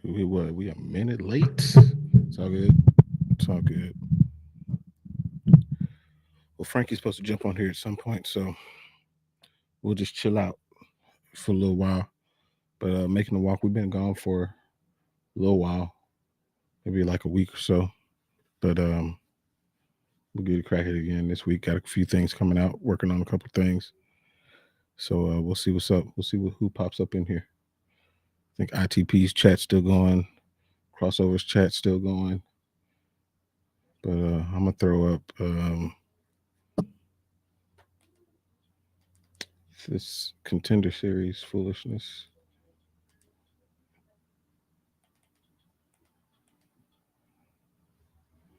We a minute late. It's all good. It's all good. Well, Frankie's supposed to jump on here at some point, so we'll just chill out for a little while. But making the walk, we've been gone for a little while, maybe like a week or so. But we'll get it cracking again this week. Got a few things coming out, working on a couple things. So we'll see what's up. We'll see who pops up in here. I think ITP's chat's still going. Crossovers chat still going. But I'm gonna throw up this contender series foolishness.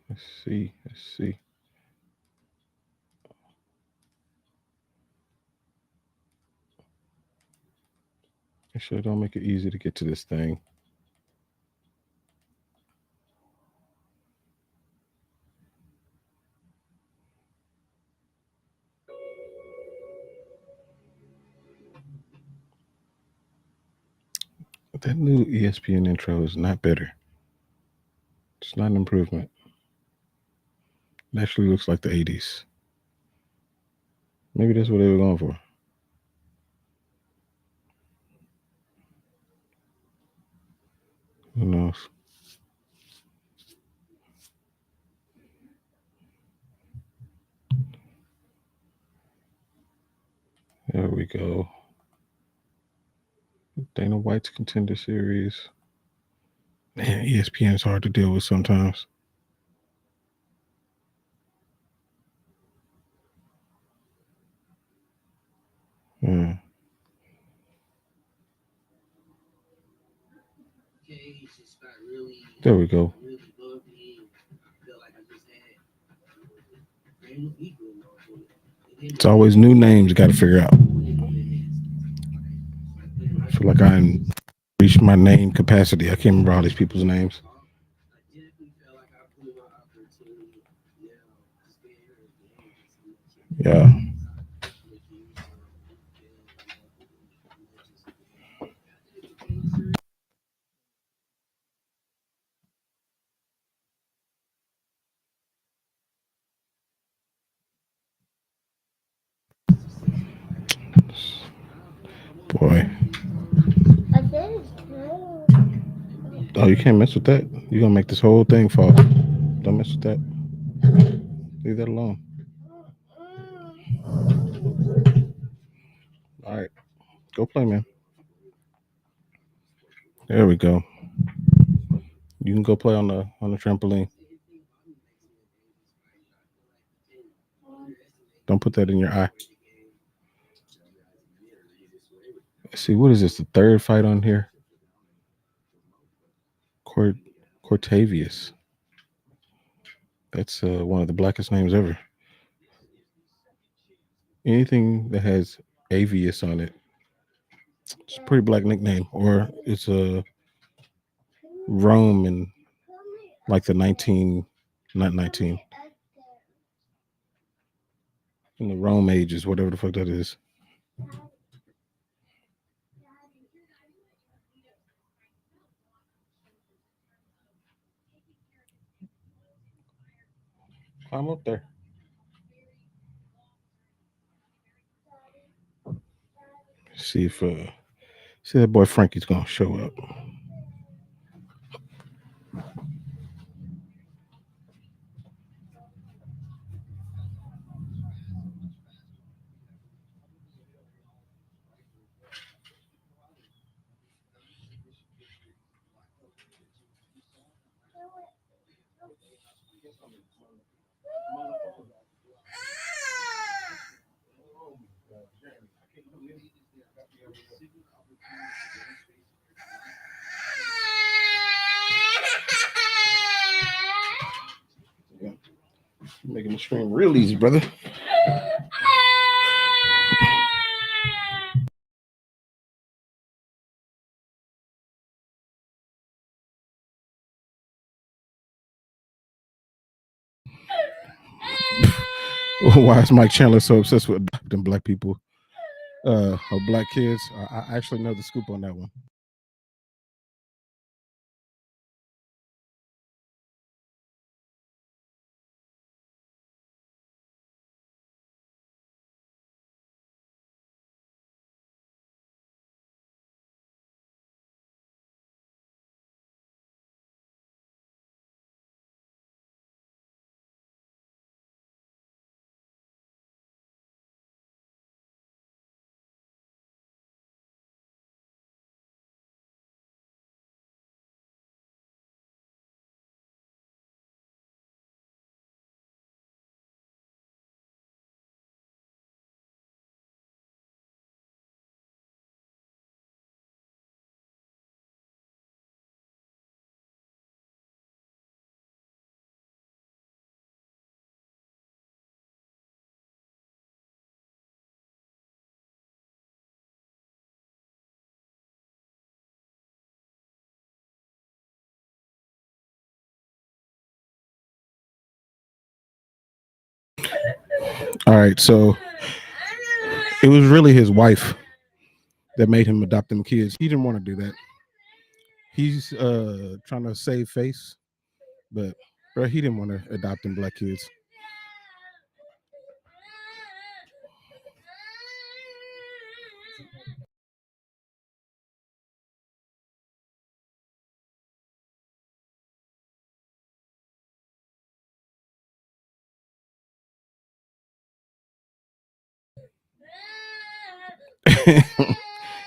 Let's see. Let's see. Make sure don't make it easy to get to this thing. That new ESPN intro is not better. It's not an improvement. It actually looks like the 80s. Maybe that's what they were going for. Who knows? There we go. Dana White's contender series. Man, ESPN is hard to deal with sometimes. Yeah. There we go. It's always new names you got to figure out. I feel like I reached my name capacity. I can't remember all these people's names. Yeah. Boy. Oh, you can't mess with that. You're going to make this whole thing fall. Don't mess with that. Leave that alone. All right. Go play, man. There we go. You can go play on the trampoline. Don't put that in your eye. Let's see, what is this? The third fight on here? Cortavius. That's one of the blackest names ever. Anything that has Avius on it, it's a pretty black nickname. Or it's a Rome in like the 19, not 19, in the Rome ages, whatever the fuck that is. Climb up there. See if see that boy Frankie's gonna show up. Making the stream real easy, brother. Why is Mike Chandler so obsessed with adopting black people or black kids? I actually know the scoop on that one. All right, so it was really his wife that made him adopt them kids. He didn't want to do that. He's trying to save face, but bro, he didn't want to adopt them black kids.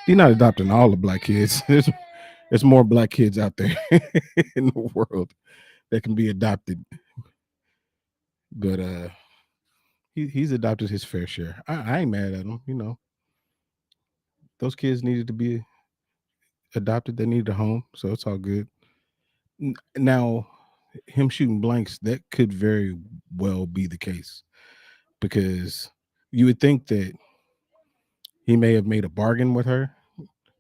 He's not adopting all the black kids. There's more black kids out there in the world that can be adopted. But he's adopted his fair share. I ain't mad at him. You know, those kids needed to be adopted. They needed a home, so it's all good. Now, him shooting blanks, that could very well be the case, because you would think that he may have made a bargain with her,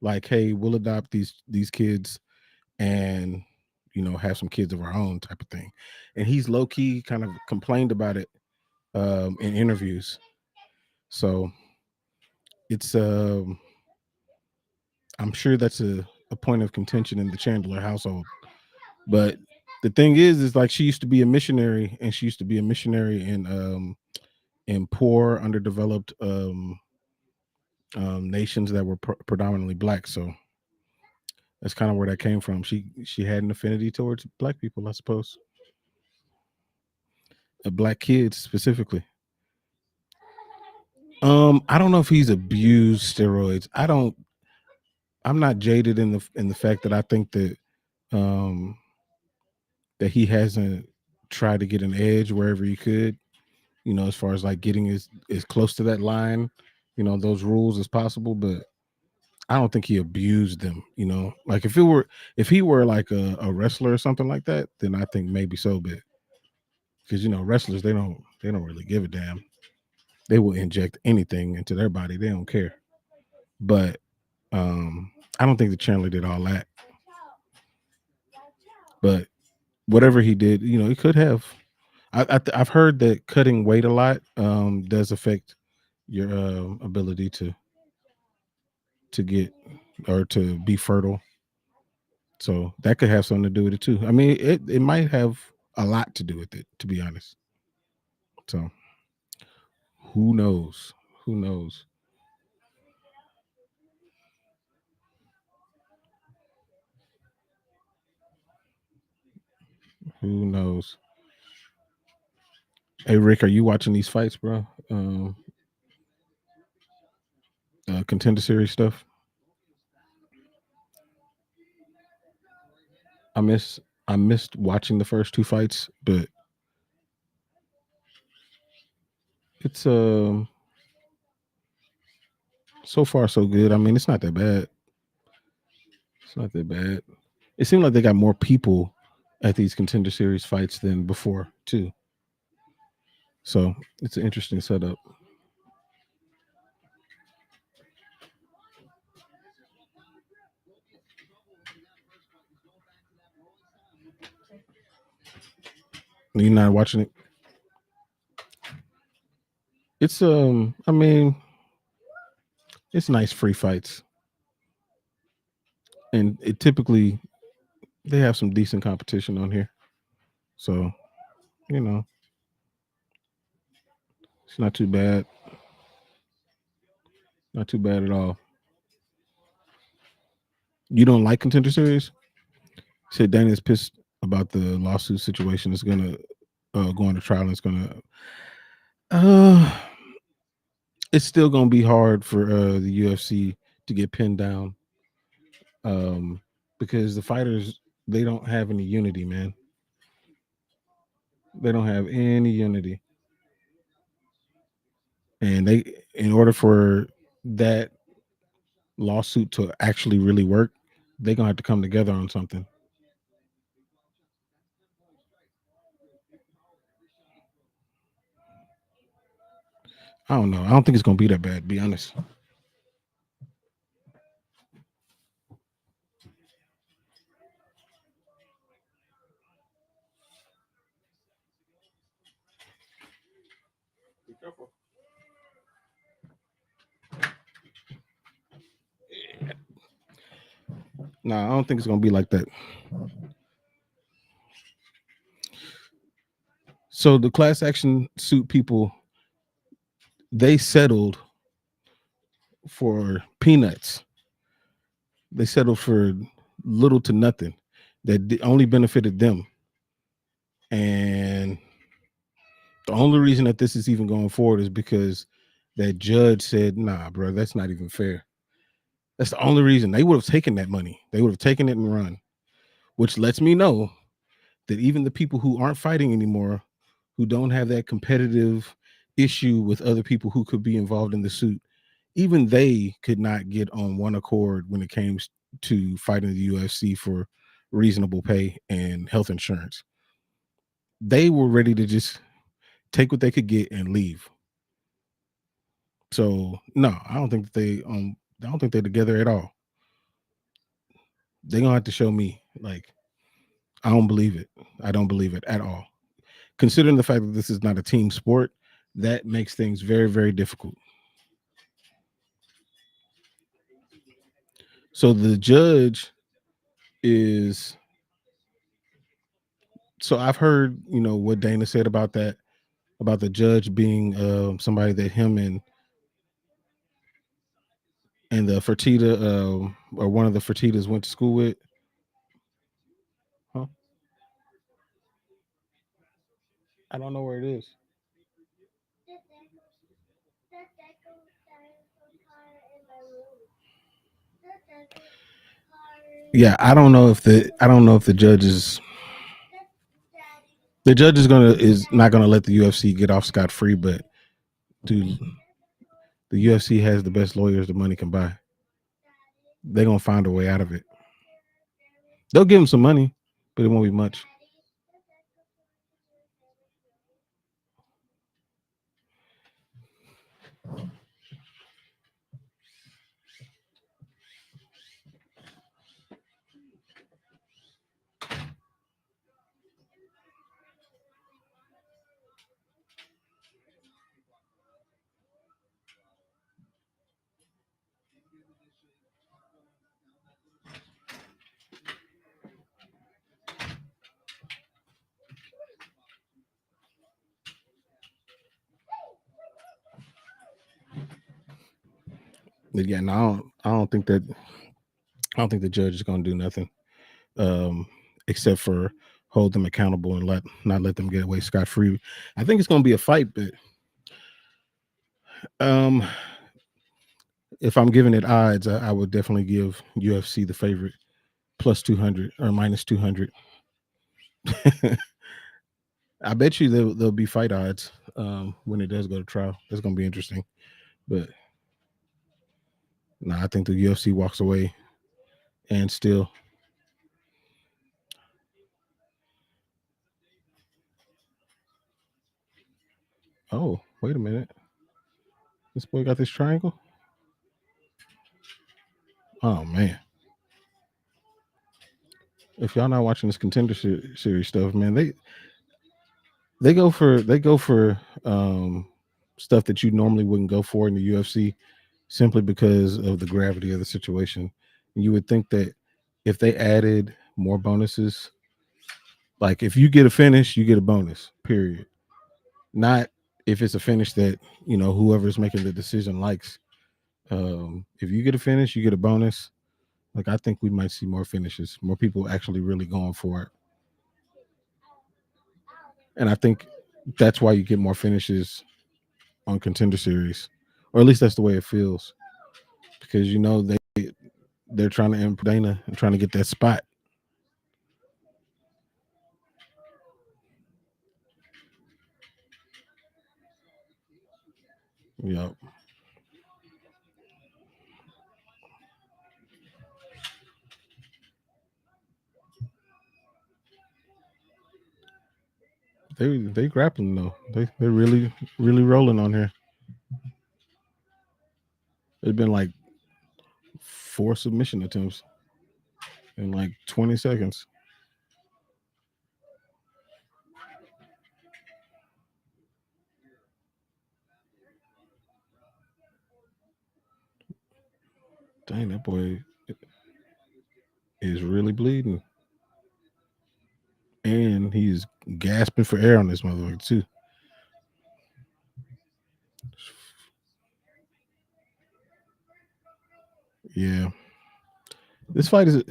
like, hey, we'll adopt these kids and have some kids of our own, type of thing. And he's low-key kind of complained about it in interviews. So it's I'm sure that's a point of contention in the Chandler household. But the thing is like, she used to be a missionary, and she used to be a missionary in poor, underdeveloped nations that were predominantly black. So that's kind of where that came from. She had an affinity towards black people, I suppose. Black kids specifically. I don't know if he's abused steroids. I'm not jaded in the fact that I think um that he hasn't tried to get an edge wherever he could, as far as like getting as close to that line, those rules as possible. But I don't think he abused them, like if he were like a wrestler or something like that, then I think maybe so. But because wrestlers, they don't really give a damn. They will inject anything into their body. They don't care. But I don't think that Chandler did all that. But whatever he did, he could have. I've heard that cutting weight a lot does affect your ability to get or to be fertile. So that could have something to do with it too. I mean, it might have a lot to do with it, to be honest. So who knows? Who knows? Who knows? Hey Rick, are you watching these fights, bro? Contender series stuff. I miss I missed watching the first two fights, but it's so far so good. I mean, it's not that bad. It's not that bad. It seemed like they got more people at these contender series fights than before too. So it's an interesting setup. You're not watching it. It's I mean, it's nice free fights, and it typically they have some decent competition on here. So you know, it's not too bad. Not too bad at all. You don't like contender series? Said Danny's pissed about the lawsuit situation. It's gonna go on to trial. And it's gonna uh it's still gonna be hard for the UFC to get pinned down. Because the fighters, they don't have any unity, man. They don't have any unity. And in order for that lawsuit to actually really work, they're gonna have to come together on something. I don't know. I don't think it's gonna be that bad, to be honest. Be careful. No, I don't think it's gonna be like that. So the class action suit people, they settled for peanuts. They settled for little to nothing that only benefited them. And the only reason that this is even going forward is because that judge said, nah, bro, that's not even fair. That's the only reason. They would have taken that money. They would have taken it and run, which lets me know that even the people who aren't fighting anymore, who don't have that competitive issue with other people who could be involved in the suit, even they could not get on one accord when it came to fighting the UFC for reasonable pay and health insurance. They were ready to just take what they could get and leave. So no, I don't think that I don't think they're together at all. They're gonna have to show me. Like, I don't believe it. I don't believe it at all. Considering the fact that this is not a team sport, that makes things very, very difficult. So the judge is so I've heard, what Dana said about that, about the judge being somebody that him and the Fertitta or one of the Fertittas went to school with. Huh? I don't know where it is. Yeah, I don't know if the judge is not gonna let the UFC get off scot free, but dude, the UFC has the best lawyers the money can buy. They're gonna find a way out of it. They'll give him some money, but it won't be much. But yeah, no, I don't think the judge is gonna do nothing, um, except for hold them accountable and not let them get away scot free. I think it's gonna be a fight, but um, if I'm giving it odds, I would definitely give UFC the favorite plus 200 or minus 200. I bet you there'll be fight odds when it does go to trial. That's gonna be interesting, but no, I think the UFC walks away and still. Oh, wait a minute. This boy got this triangle. Oh man. If y'all not watching this contender series stuff, man, they go for stuff that you normally wouldn't go for in the UFC simply because of the gravity of the situation. You would think that if they added more bonuses, like if you get a finish, you get a bonus. Period. Not if it's a finish that whoever's making the decision likes. If you get a finish, you get a bonus. Like, I think we might see more finishes, more people actually really going for it. And I think that's why you get more finishes on contender series, or at least that's the way it feels, because they're trying to impress Dana and trying to get that spot. Yep. They grappling though. They're really really rolling on here. It's been like 4 submission attempts in like 20 seconds. Dang, that boy is really bleeding. And he's gasping for air on this motherfucker, too. Yeah. This fight is,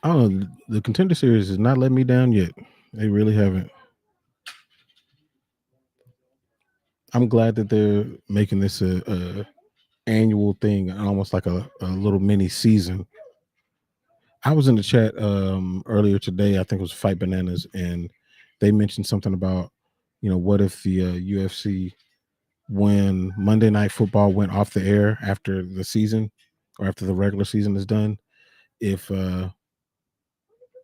I don't know, the Contender Series has not let me down yet. They really haven't. I'm glad that they're making this a annual thing, almost like a little mini season. I was in the chat earlier today. I think it was Fight Bananas, and they mentioned something about, what if the UFC, when Monday Night Football went off the air after the season or after the regular season is done, if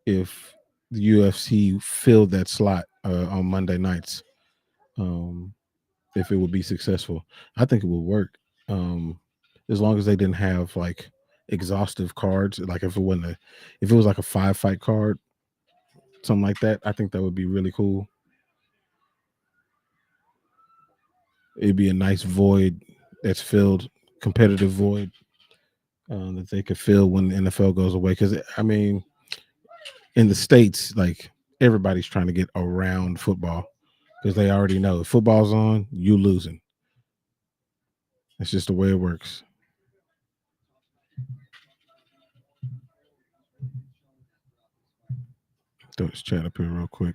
if the UFC filled that slot on Monday nights, um, if it would be successful. I think it would work, as long as they didn't have like exhaustive cards. Like if it was like a 5-fight card, something like that, I think that would be really cool. It'd be a nice void that's filled, competitive void, that they could fill when the NFL goes away. Because I mean, in the States, like everybody's trying to get around football because they already know if football's on, you losing. It's just the way it works. Throw this chat up here real quick.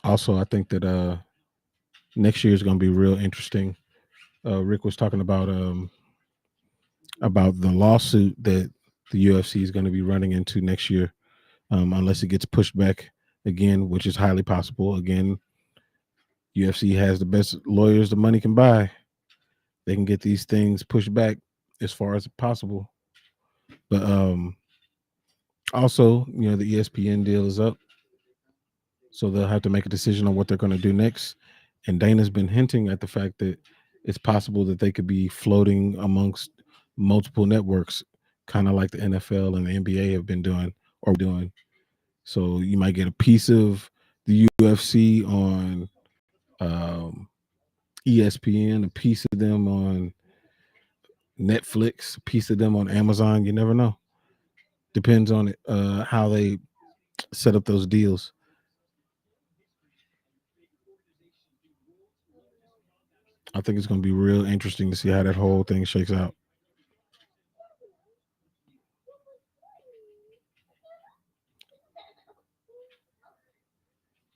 Also, I think that next year is going to be real interesting. Rick was talking about the lawsuit that the UFC is going to be running into next year, unless it gets pushed back again, which is highly possible. Again, UFC has the best lawyers the money can buy. They can get these things pushed back as far as possible. But also, the ESPN deal is up, so they'll have to make a decision on what they're going to do next. And Dana's been hinting at the fact that it's possible that they could be floating amongst multiple networks, kind of like the NFL and the NBA have been doing or doing. So you might get a piece of the UFC on ESPN, a piece of them on Netflix, a piece of them on Amazon. You never know. Depends on how they set up those deals. I think it's going to be real interesting to see how that whole thing shakes out.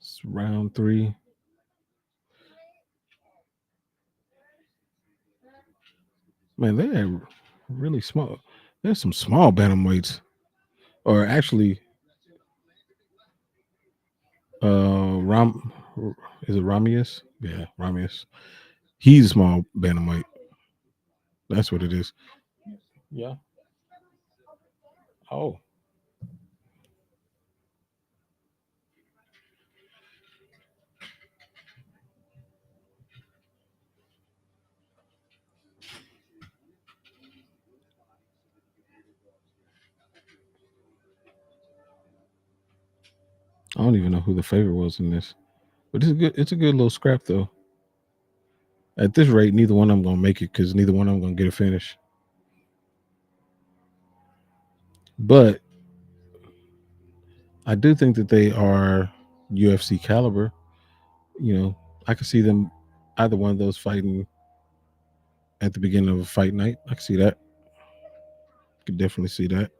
It's round 3. Man, they are really small. There's some small bantamweights, or actually, Ram is it Ramius? Yeah, Ramius. He's a small bantamweight. That's what it is. Yeah. Oh, I don't even know who the favorite was in this, but it's a good. It's a good little scrap though. At this rate, neither one of them gonna make it because neither one of them gonna get a finish. But I do think that they are UFC caliber. I could see them, either one of those, fighting at the beginning of a fight night. I can see that. Could definitely see that.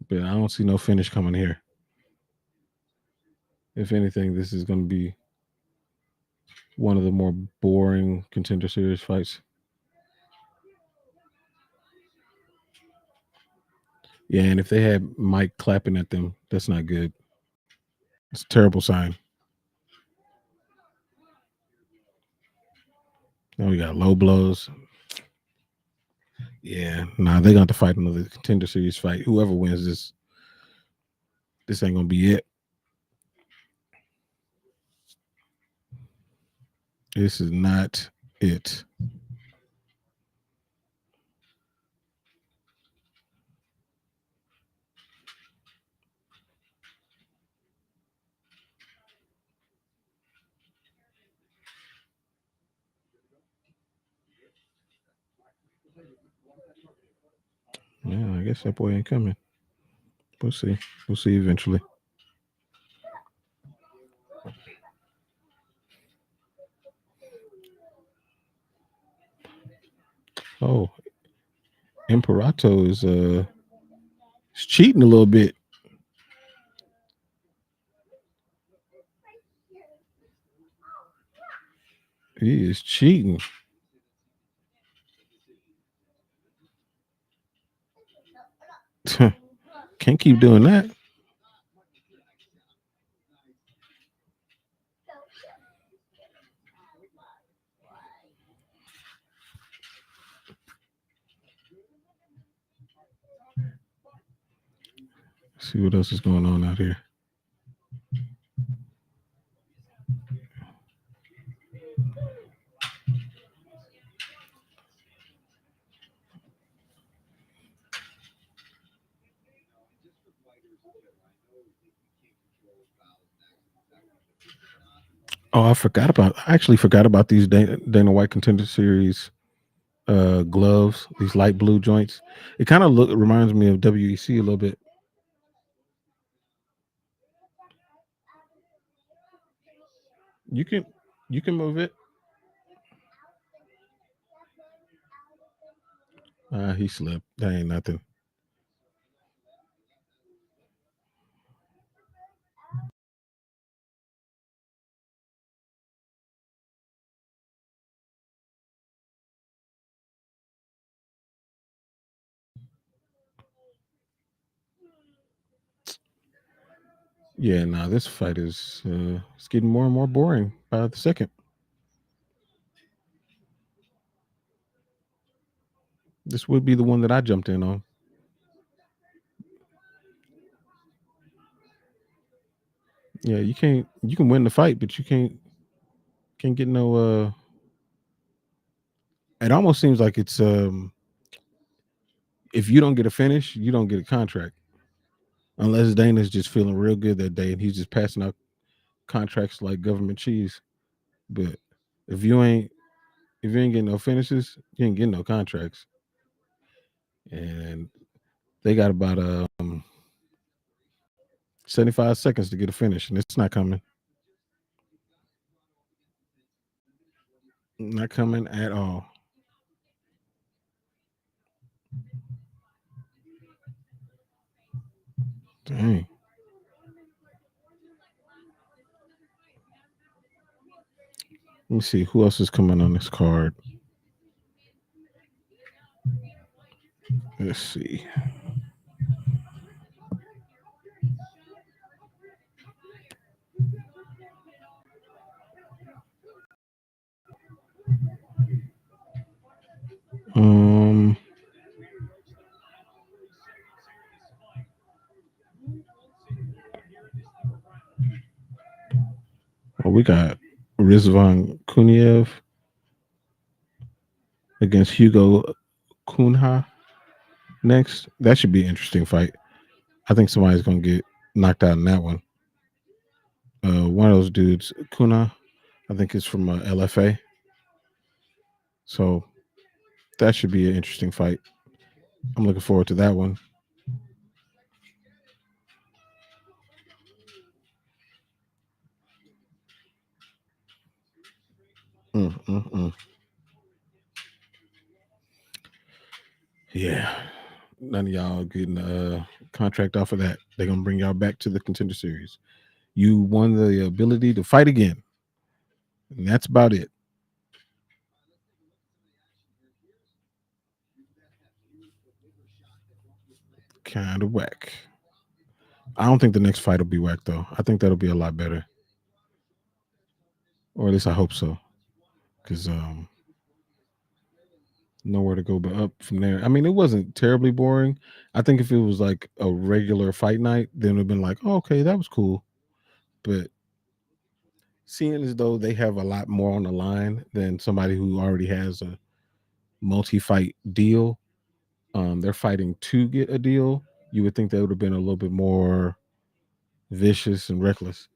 But I don't see no finish coming here. If anything, this is going to be one of the more boring Contender Series fights. Yeah, and if they had Mike clapping at them, that's not good. It's a terrible sign. Oh, we got low blows. Yeah, nah, they're going to fight another Contender Series fight. Whoever wins this ain't going to be it. This is not it. Yeah, I guess that boy ain't coming. We'll see. We'll see eventually. Oh, Imperato is cheating a little bit. He is cheating. Can't keep doing that. See what else is going on out here. Oh, I actually forgot about these Dana White Contender Series gloves, these light blue joints. It kind of reminds me of WEC a little bit. You can move it. He slipped. That ain't nothing. Yeah, nah, this fight is it's getting more and more boring by the second. This would be the one that I jumped in on. Yeah, you can win the fight, but you can't get no it almost seems like it's if you don't get a finish, you don't get a contract. Unless Dana's just feeling real good that day and he's just passing out contracts like government cheese. But if you ain't if you ain't getting no finishes, you ain't getting no contracts. And they got about 75 seconds to get a finish, and it's not coming. Not coming at all. Dang. Let me see who else is coming on this card. Let's see. Um, we got Rizvan Kuniev against Hugo Kunha next. That should be an interesting fight. I think somebody's gonna get knocked out in that one. One of those dudes, Kuna, I think is from LFA. So that should be an interesting fight. I'm looking forward to that one. Mm, mm, mm. Yeah, none of y'all getting a contract off of that. They're gonna bring y'all back to the Contender Series. You won the ability to fight again, and that's about it. Kind of whack. I don't think the next fight will be whack though. I think that'll be a lot better, or at least I hope so. Because nowhere to go but up from there. I mean, it wasn't terribly boring. I think if it was like a regular fight night, then it'd have been like, oh, okay, that was cool. But seeing as though they have a lot more on the line than somebody who already has a multi-fight deal, they're fighting to get a deal. You would think they would have been a little bit more vicious and reckless.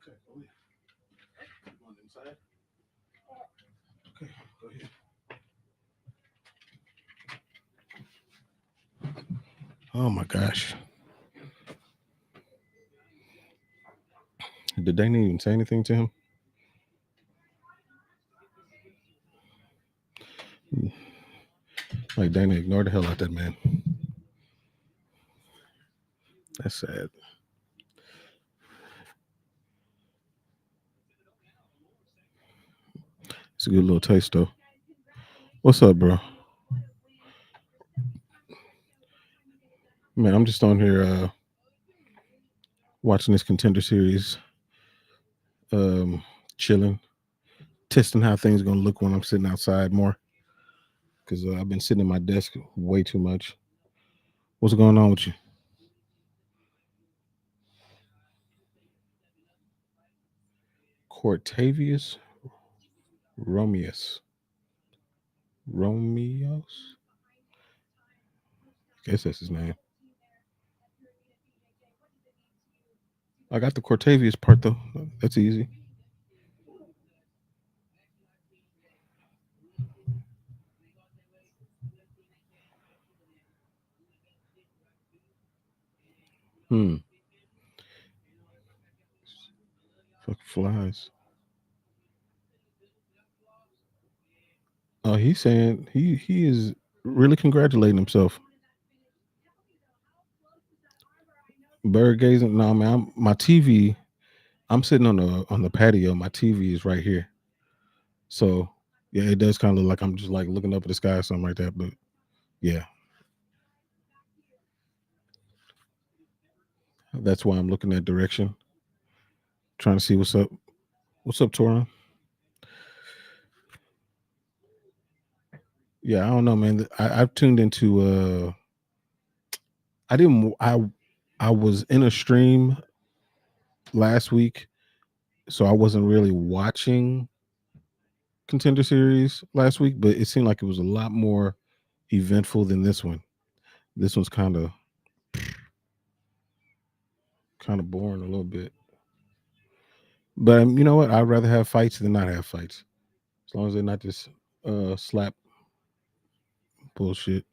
Okay, go ahead. On the inside. Okay, go ahead. Oh my gosh. Did they even say anything to him? Like Dana ignored the hell out that man. That's sad. It's a good little taste though. What's up, bro? Man, I'm just on here watching this contender series, um, chilling, testing how things gonna look when I'm sitting outside more. Because I've been sitting at my desk way too much. What's going on with you? Cortavius Romeus. Romeos? I guess that's his name. I got the Cortavius part though. That's easy. Hmm. Fuck flies. Oh, he's saying he is really congratulating himself. Bird gazing. No, man, my TV. I'm sitting on the patio. My TV is right here. So yeah, it does kind of look like I'm just like looking up at the sky or something like that. But yeah, that's why I'm looking that direction, trying to see what's up. What's up, Torin? Yeah, I don't know, man. I've tuned into I didn't I was in a stream last week, so I wasn't really watching Contender Series last week, but it seemed like it was a lot more eventful than this one. This one's kind of boring a little bit. But you know what? I'd rather have fights than not have fights. As long as they're not just slap bullshit.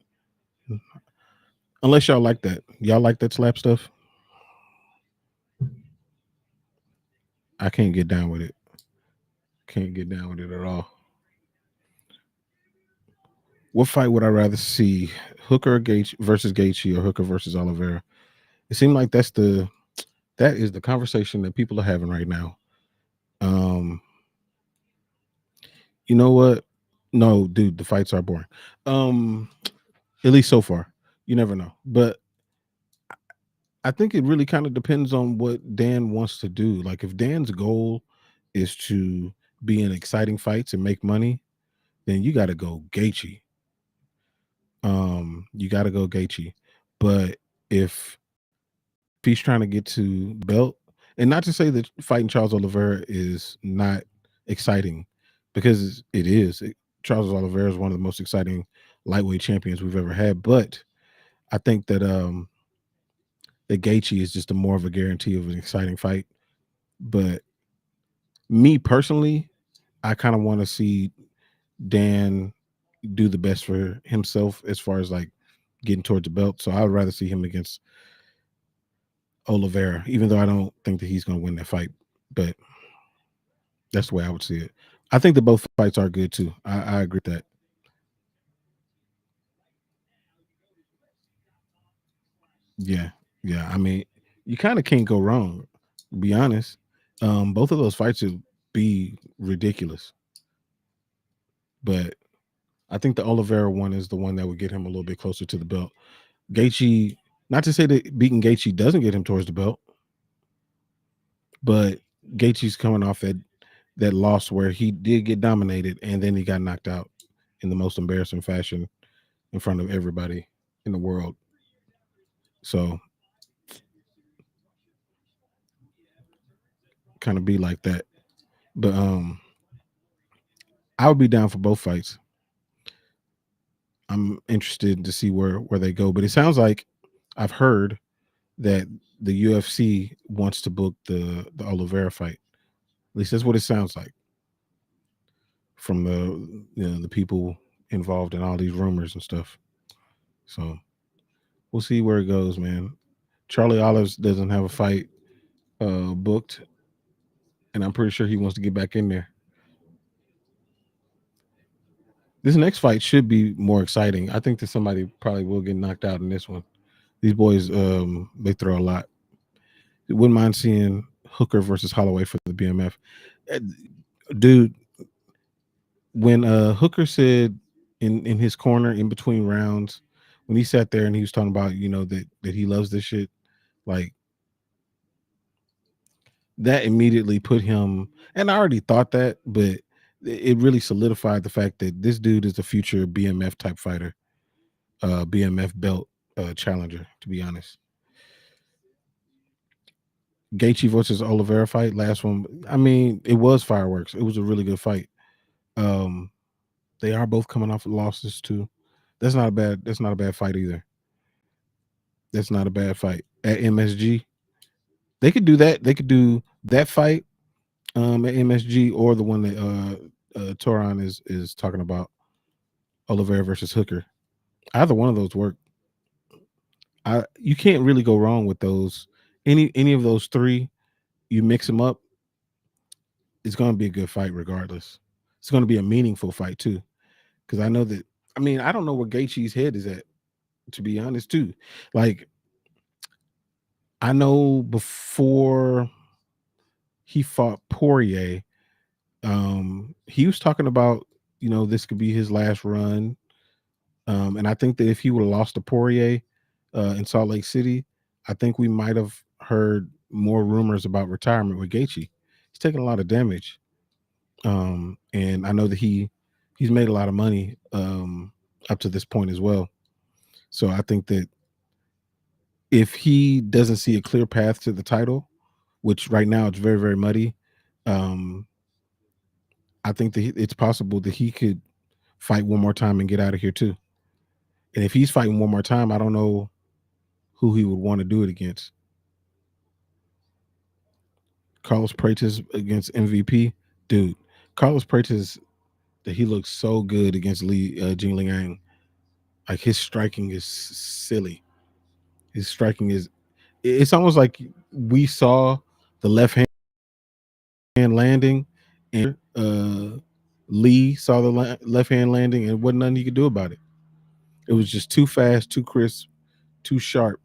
Unless y'all like that. Y'all like that slap stuff? I can't get down with it. Can't get down with it at all. What fight would I rather see? Hooker or versus Gaethje or Hooker versus Oliveira? It seemed like that is the conversation that people are having right now. Um, you know what? No, dude, the fights are boring. At least so far. You never know. But I think it really kind of depends on what Dan wants to do. Like if Dan's goal is to be in exciting fights and make money, then you got to go Gaethje. You got to go Gaethje. But if he's trying to get to the belt, and not to say that fighting Charles Oliveira is not exciting, because it is. Charles Oliveira is one of the most exciting lightweight champions we've ever had. But I think that Gaethje is just a more of a guarantee of an exciting fight. But me personally, I kind of want to see Dan do the best for himself as far as like getting towards the belt. So I would rather see him against Oliveira, even though I don't think that he's going to win that fight. But that's the way I would see it. I think that both fights are good too. I agree with that. Yeah, yeah. I mean, you kind of can't go wrong. To be honest, both of those fights would be ridiculous. But I think the Oliveira one is the one that would get him a little bit closer to the belt. Gaethje, not to say that beating Gaethje doesn't get him towards the belt, but Gaethje's coming off that loss where he did get dominated and then he got knocked out in the most embarrassing fashion in front of everybody in the world. So kind of be like that. But I would be down for both fights. I'm interested to see where they go. But it sounds like I've heard that the UFC wants to book the Oliveira fight. At least that's what it sounds like from the people involved in all these rumors and stuff. So we'll see where it goes, man. Charlie Olives doesn't have a fight booked, and I'm pretty sure he wants to get back in there. This next fight should be more exciting. I think that somebody probably will get knocked out in this one. These boys, they throw a lot. Wouldn't mind seeing Hooker versus Holloway for the BMF. Dude, when Hooker said in his corner in between rounds, when he sat there and he was talking about, that he loves this shit, like that immediately put him, and I already thought that, but it really solidified the fact that this dude is a future BMF type fighter, BMF belt challenger, to be honest. Gaethje versus Oliveira fight, last one. I mean, it was fireworks. It was a really good fight. They are both coming off of losses too. That's not a bad fight either. That's not a bad fight at MSG. They could do that. They could do that fight at MSG, or the one that Toron is talking about, Oliveira versus Hooker. Either one of those work. You can't really go wrong with those. Any of those three, you mix them up, it's going to be a good fight regardless. It's going to be a meaningful fight too, because I know that. I mean, I don't know where Gaethje's head is at, to be honest too. Like, I know before he fought Poirier, he was talking about, this could be his last run. And I think that if he would have lost to Poirier in Salt Lake City, I think we might have heard more rumors about retirement with Gaethje. He's taking a lot of damage. And I know that he's made a lot of money up to this point as well. So I think that if he doesn't see a clear path to the title, which right now it's very, very muddy, I think that it's possible that he could fight one more time and get out of here too. And if he's fighting one more time, I don't know who he would want to do it against. Carlos Prates against MVP, dude. Carlos Prates, he looks so good against Li Jinliang. Like, his striking is silly. His striking is, it's almost like we saw the left hand landing, and Lee saw the left hand landing, and wasn't nothing he could do about it. It was just too fast, too crisp, too sharp.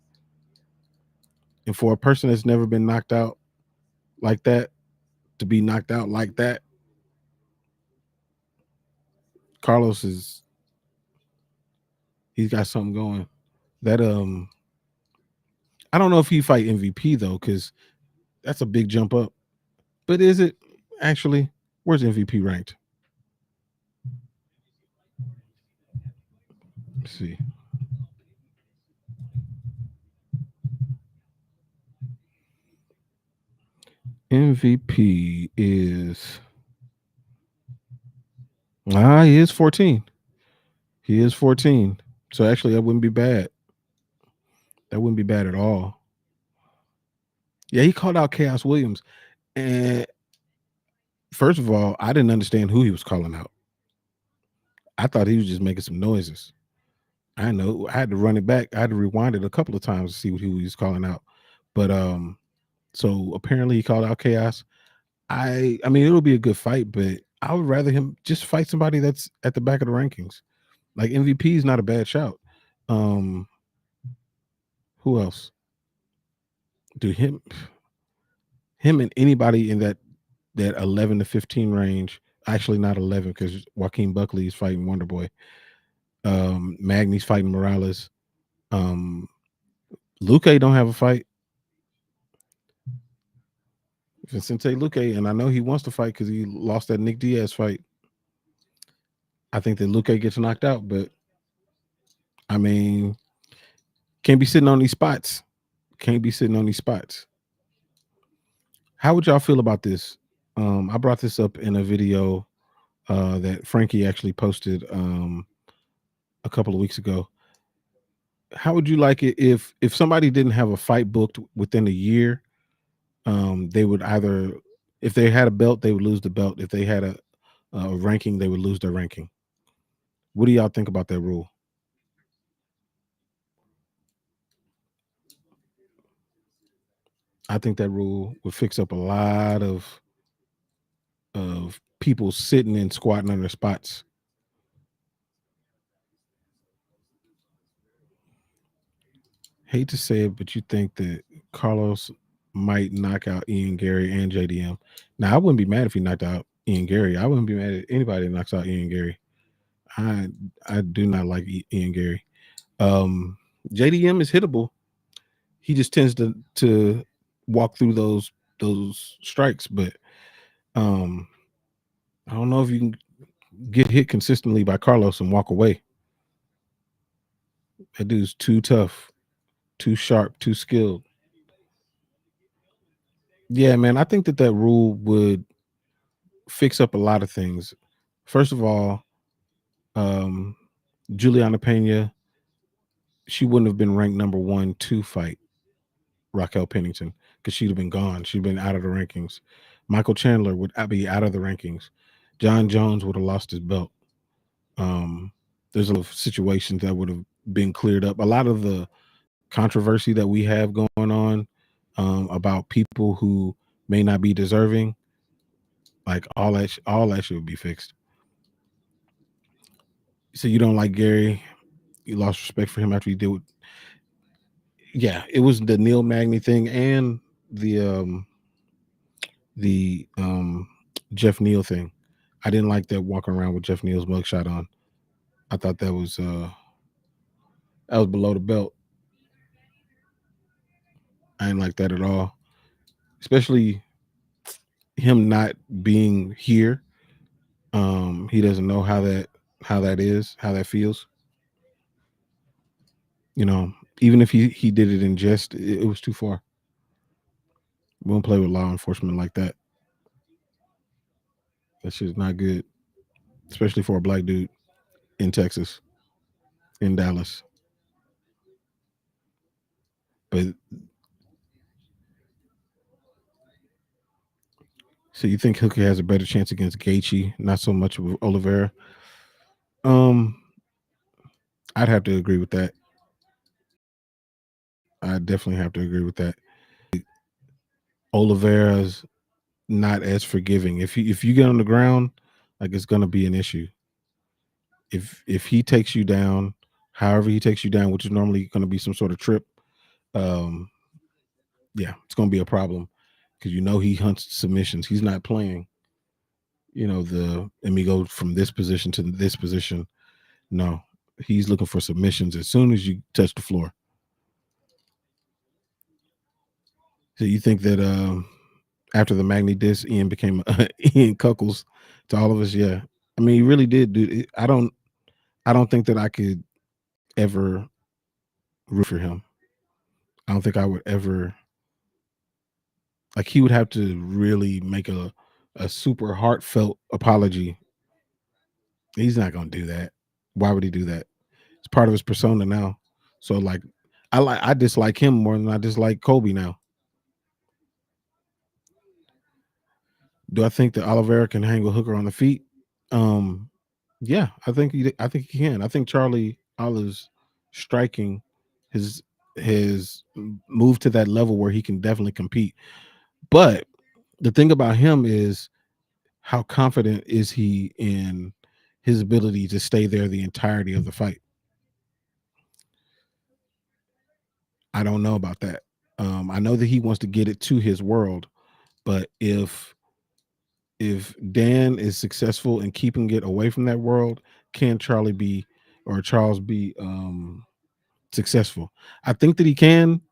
And for a person that's never been knocked out like that, to be knocked out like that, Carlos he's got something going. That I don't know if he fight MVP though, because that's a big jump up. But is it actually? Where's MVP ranked? Let's see. MVP is he is 14. He is 14. So actually that wouldn't be bad. That wouldn't be bad at all. Yeah, he called out Chaos Williams. And first of all, I didn't understand who he was calling out. I thought he was just making some noises. I know I had to run it back. I had to rewind it a couple of times to see who he was calling out. But so apparently he called out Chaos. I mean, it'll be a good fight, but I would rather him just fight somebody that's at the back of the rankings. Like, MVP is not a bad shout. Who else? Dude, him and anybody in that 11 to 15 range. Actually, not 11, because Joaquin Buckley is fighting Wonder Boy. Magny's fighting Morales. Luque don't have a fight. Vicente Luque, and I know he wants to fight because he lost that Nick Diaz fight. I think that Luque gets knocked out, but I mean, can't be sitting on these spots. Can't be sitting on these spots. How would y'all feel about this? I brought this up in a video that Frankie actually posted a couple of weeks ago. How would you like it if somebody didn't have a fight booked within a year? They would either, if they had a belt, they would lose the belt. If they had a ranking, they would lose their ranking. What do y'all think about that rule? I think that rule would fix up a lot of people sitting and squatting on their spots. Hate to say it, but you think that Carlos might knock out Ian Gary and JDM. Now, I wouldn't be mad if he knocked out Ian Gary. I wouldn't be mad at anybody that knocks out Ian Gary. I I do not like Ian Gary. Um, JDM is hittable. He just tends to walk through those strikes, but um, I don't know if you can get hit consistently by Carlos and walk away. That dude's too tough, too sharp, too skilled. Yeah, man, I think that rule would fix up a lot of things. First of all, um, Juliana Pena, she wouldn't have been ranked number 1 to fight Raquel Pennington because she'd have been gone. She'd been out of the rankings. Michael Chandler would be out of the rankings. John Jones would have lost his belt. There's a lot of situations that would have been cleared up. A lot of the controversy that we have going on about people who may not be deserving, like all that shit would be fixed. So you don't like Gary? You lost respect for him after you did what? Yeah, it was the Neil Magny thing and the Jeff Neal thing. I didn't like that walking around with Jeff Neal's mugshot on. I thought that was below the belt. I didn't like that at all. Especially him not being here. He doesn't know how that is, how that feels. You know, even if he did it in jest, it was too far. We don't play with law enforcement like that. That shit's not good, especially for a black dude in Texas, in Dallas. But so you think Hooker has a better chance against Gaethje, not so much with Oliveira? Um, I'd have to agree with that. I definitely have to agree with that. Oliveira's not as forgiving. If you get on the ground, like it's gonna be an issue. If he takes you down, however he takes you down, which is normally gonna be some sort of trip, um, yeah, it's gonna be a problem because he hunts submissions. He's not playing, let me go from this position to this position. No, he's looking for submissions as soon as you touch the floor. So you think that after the Magny diss, Ian became Ian Cuckles to all of us? Yeah, I mean, he really did, dude. I don't think that I could ever root for him. I don't think I would ever. Like, he would have to really make a super heartfelt apology. He's not gonna do that. Why would he do that? It's part of his persona now. So like, I dislike him more than I dislike Kobe now. Do I think that Oliveira can hang with Hooker on the feet? Um, yeah, I think he can. I think Charlie Olive's striking his moved to that level where he can definitely compete. But the thing about him is, how confident is he in his ability to stay there the entirety of the fight? I don't know about that. I know that he wants to get it to his world, but if Dan is successful in keeping it away from that world, can Charles be successful? I think that he can,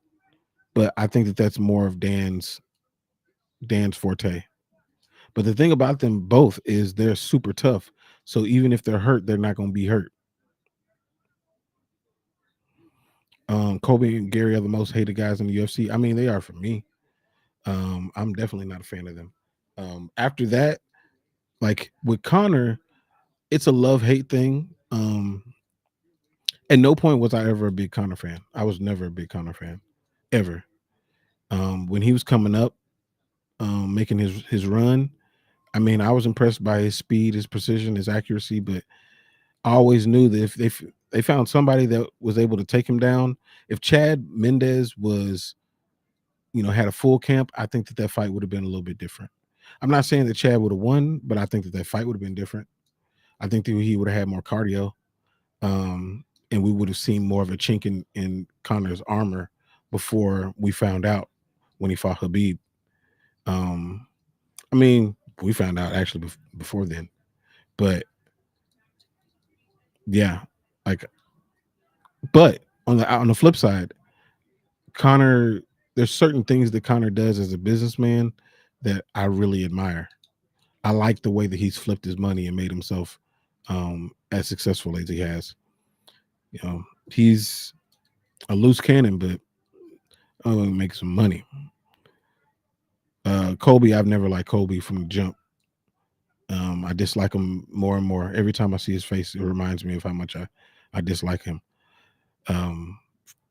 but I think that that's more of Dan's forte. But the thing about them both is they're super tough. So even if they're hurt, they're not going to be hurt. Kobe and Gary are the most hated guys in the UFC. I mean, they are for me. I'm definitely not a fan of them. After that, like with Connor, it's a love-hate thing. At no point was I ever a big Conor fan. I was never a big Conor fan, ever. When he was coming up, making his run, I mean, I was impressed by his speed, his precision, his accuracy, but I always knew that if they found somebody that was able to take him down, if Chad Mendez was, had a full camp, I think that fight would have been a little bit different. I'm not saying that Chad would have won, but I think that fight would have been different. I think that he would have had more cardio, and we would have seen more of a chink in Connor's armor before we found out when he fought Habib. Um, I mean, we found out actually before then, but yeah, like, but on the flip side, Connor, there's certain things that Connor does as a businessman that I really admire. I like the way that he's flipped his money and made himself as successful as he has. He's a loose cannon, but make some money. Kobe, I've never liked Kobe from the jump. I dislike him more and more. Every time I see his face, it reminds me of how much I dislike him.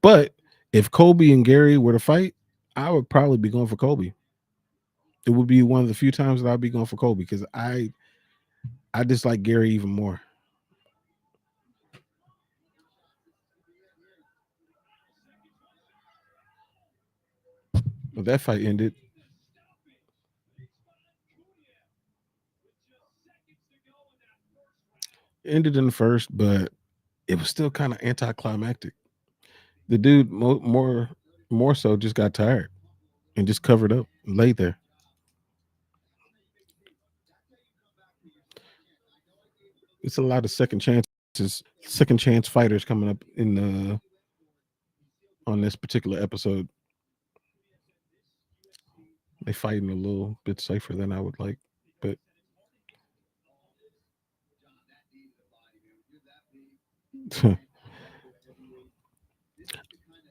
But if Kobe and Gary were to fight, I would probably be going for Kobe. It would be one of the few times that I'd be going for Kobe because I dislike Gary even more. But that fight ended. Ended in the first, but it was still kind of anticlimactic. The dude more so just got tired and just covered up and laid there. It's a lot of second chance fighters coming up in on this particular episode. They fighting a little bit safer than I would like, but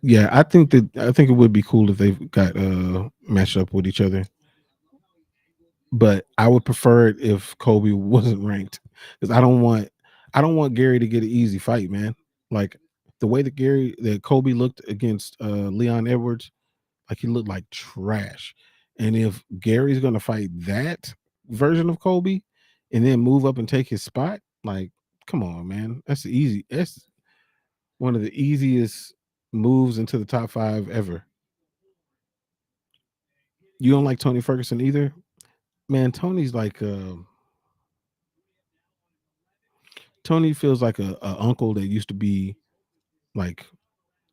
yeah, I think it would be cool if they got matched up with each other. But I would prefer it if Kobe wasn't ranked because I don't want Gary to get an easy fight, man. Like the way that Kobe looked against Leon Edwards, like he looked like trash. And if Gary's gonna fight that version of Kobe and then move up and take his spot, like, come on, man. That's one of the easiest moves into the top 5 ever. You don't like Tony Ferguson either? Man, Tony feels like a uncle that used to be like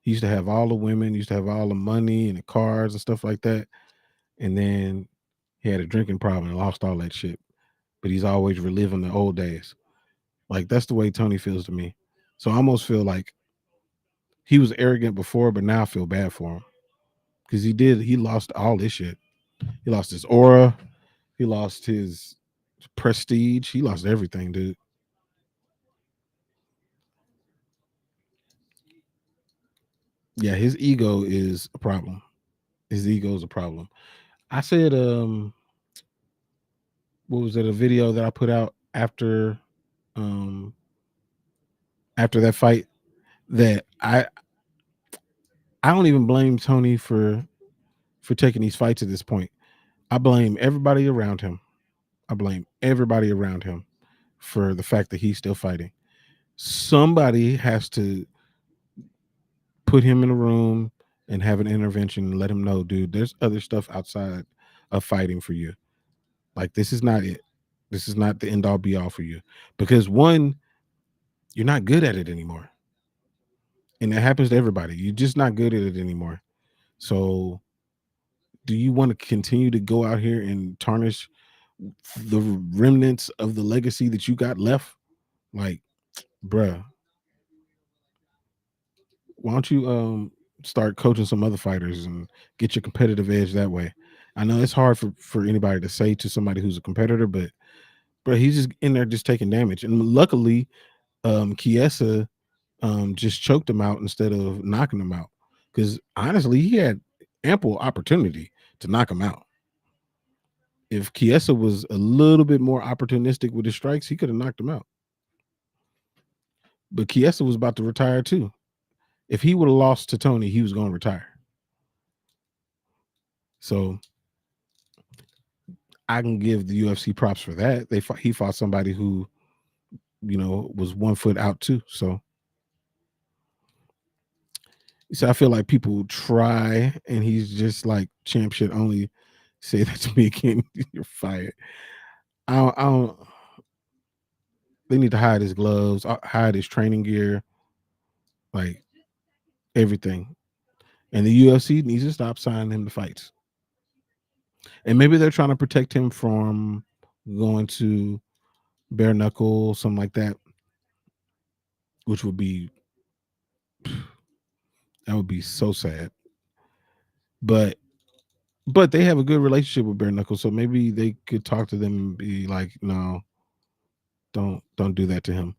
he used to have all the women, used to have all the money and the cars and stuff like that. And then he had a drinking problem and lost all that shit. But he's always reliving the old days. Like that's the way Tony feels to me. So I almost feel like he was arrogant before, but now I feel bad for him. Because he lost all this shit. He lost his aura, he lost his prestige, he lost everything, dude. Yeah, his ego is a problem. His ego is a problem. I said, what was it? A video that I put out um, after that fight that I don't even blame Tony for taking these fights at this point. I blame everybody around him. I blame everybody around him for the fact that he's still fighting. Somebody has to put him in a room and have an intervention and let him know, dude, there's other stuff outside of fighting for you. Like this is not it. This is not the end all be all for you. Because one, you're not good at it anymore. And that happens to everybody. You're just not good at it anymore. So do you want to continue to go out here and tarnish the remnants of the legacy that you got left? Like, bruh, why don't you start coaching some other fighters and get your competitive edge that way? I know it's hard for anybody to say to somebody who's a competitor, but he's just in there just taking damage. And luckily, Chiesa just choked him out instead of knocking him out. Because honestly, he had ample opportunity to knock him out. If Chiesa was a little bit more opportunistic with his strikes, he could have knocked him out. But Chiesa was about to retire too. If he would have lost to Tony, he was going to retire. So I can give the UFC props for that. He fought somebody who, was 1 foot out too. So I feel like people try, and he's just like, champ should only say that to me again. You're fired. I don't. They need to hide his gloves, hide his training gear, like everything. And the UFC needs to stop signing him to fights. And maybe they're trying to protect him from going to bare knuckle, something like that, which would be so sad. But they have a good relationship with bare knuckle, so maybe they could talk to them and be like, no, don't do that to him.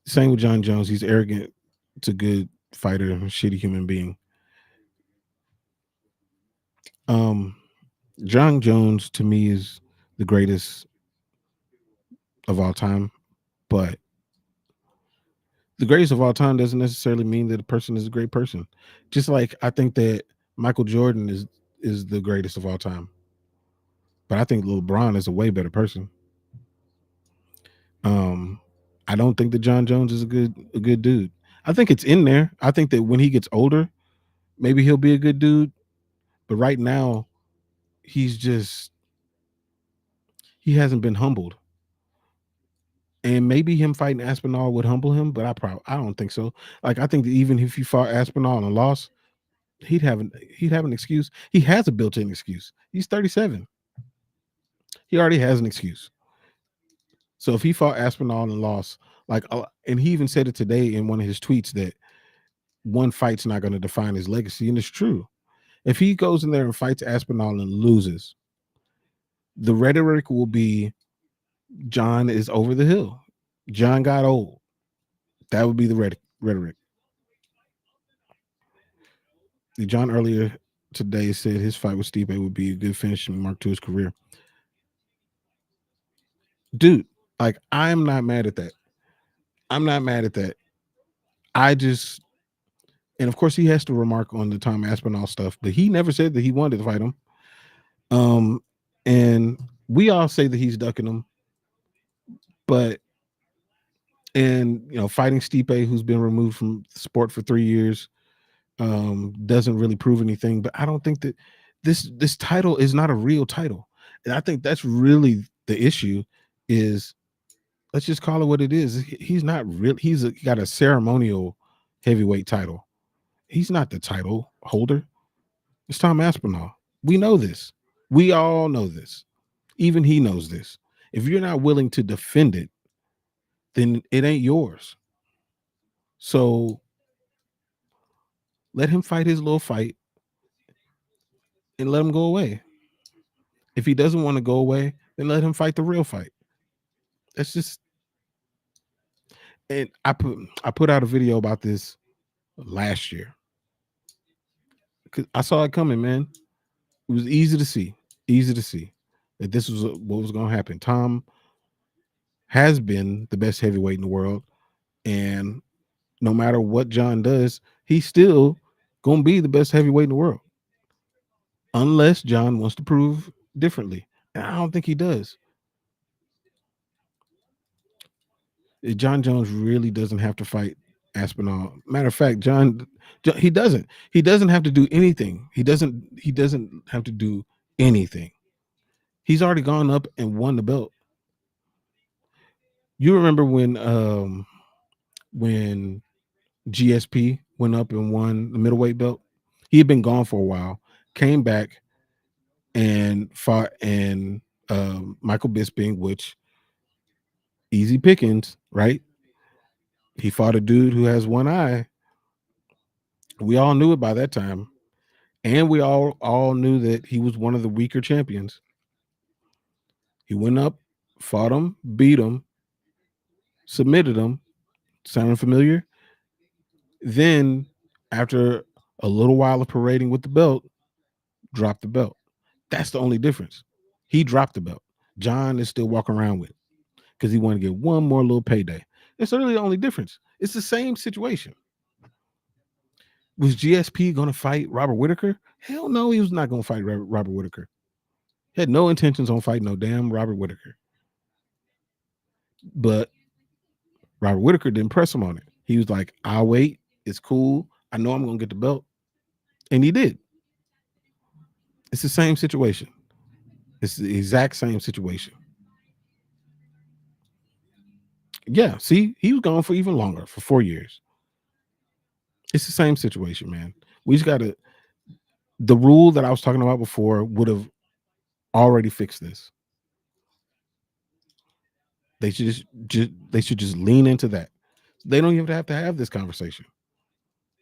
Same with John Jones. He's arrogant. It's a good fighter, shitty human being. John Jones to me is the greatest of all time, but the greatest of all time doesn't necessarily mean that a person is a great person. Just like I think that Michael Jordan is the greatest of all time, but I think LeBron is a way better person. I don't think that John Jones is a good dude. I think it's in there. I think that when he gets older, maybe he'll be a good dude. But right now, he hasn't been humbled. And maybe him fighting Aspinall would humble him, but I don't think so. Like I think that even if he fought Aspinall and lost, he'd have an excuse. He has a built-in excuse. He's 37. He already has an excuse. So if he fought Aspinall and lost, and he even said it today in one of his tweets that one fight's not going to define his legacy, and it's true. If he goes in there and fights Aspinall and loses, the rhetoric will be John is over the hill. John got old. That would be the rhetoric. John earlier today said his fight with Stipe would be a good finish mark to his career. Dude, like, I'm not mad at that. I'm not mad at that. And of course he has to remark on the Tom Aspinall stuff, but he never said that he wanted to fight him. And we all say that he's ducking him, but fighting Stipe, who's been removed from the sport for 3 years, doesn't really prove anything. But I don't think that this title is not a real title. And I think that's really the issue is, let's just call it what it is. He's not real. He got a ceremonial heavyweight title. He's not the title holder. It's Tom Aspinall. We know this. We all know this. Even he knows this. If you're not willing to defend it, then it ain't yours. So let him fight his little fight and let him go away. If he doesn't want to go away, then let him fight the real fight. That's just. And I put out a video about this last year because I saw it coming, man. It was easy to see that this was what was going to happen. Tom has been the best heavyweight in the world, and no matter what John does, he's still going to be the best heavyweight in the world, unless John wants to prove differently. And I don't think he does. John Jones really doesn't have to fight Aspinall. Matter of fact, John he doesn't have to do anything. He doesn't have to do anything. He's already gone up and won the belt. You remember when GSP went up and won the middleweight belt? He had been gone for a while, came back and fought in Michael Bisping, which easy pickings, right? He fought a dude who has one eye. We all knew it by that time. And we all knew that he was one of the weaker champions. He went up, fought him, beat him, submitted him. Sounding familiar? Then, after a little while of parading with the belt, dropped the belt. That's the only difference. He dropped the belt. John is still walking around with it because he wanted to get one more little payday. It's literally the only difference. It's the same situation. Was GSP going to fight Robert Whitaker? Hell no, he was not going to fight Robert Whitaker. He had no intentions on fighting no damn Robert Whitaker. But Robert Whitaker didn't press him on it. He was like, I'll wait. It's cool. I know I'm going to get the belt. And he did. It's the same situation. It's the exact same situation. Yeah, see, he was gone for even longer, for 4 years. It's the same situation, man. We just got to, the rule that I was talking about before would have already fixed this. They should just lean into that. They don't even have to have this conversation.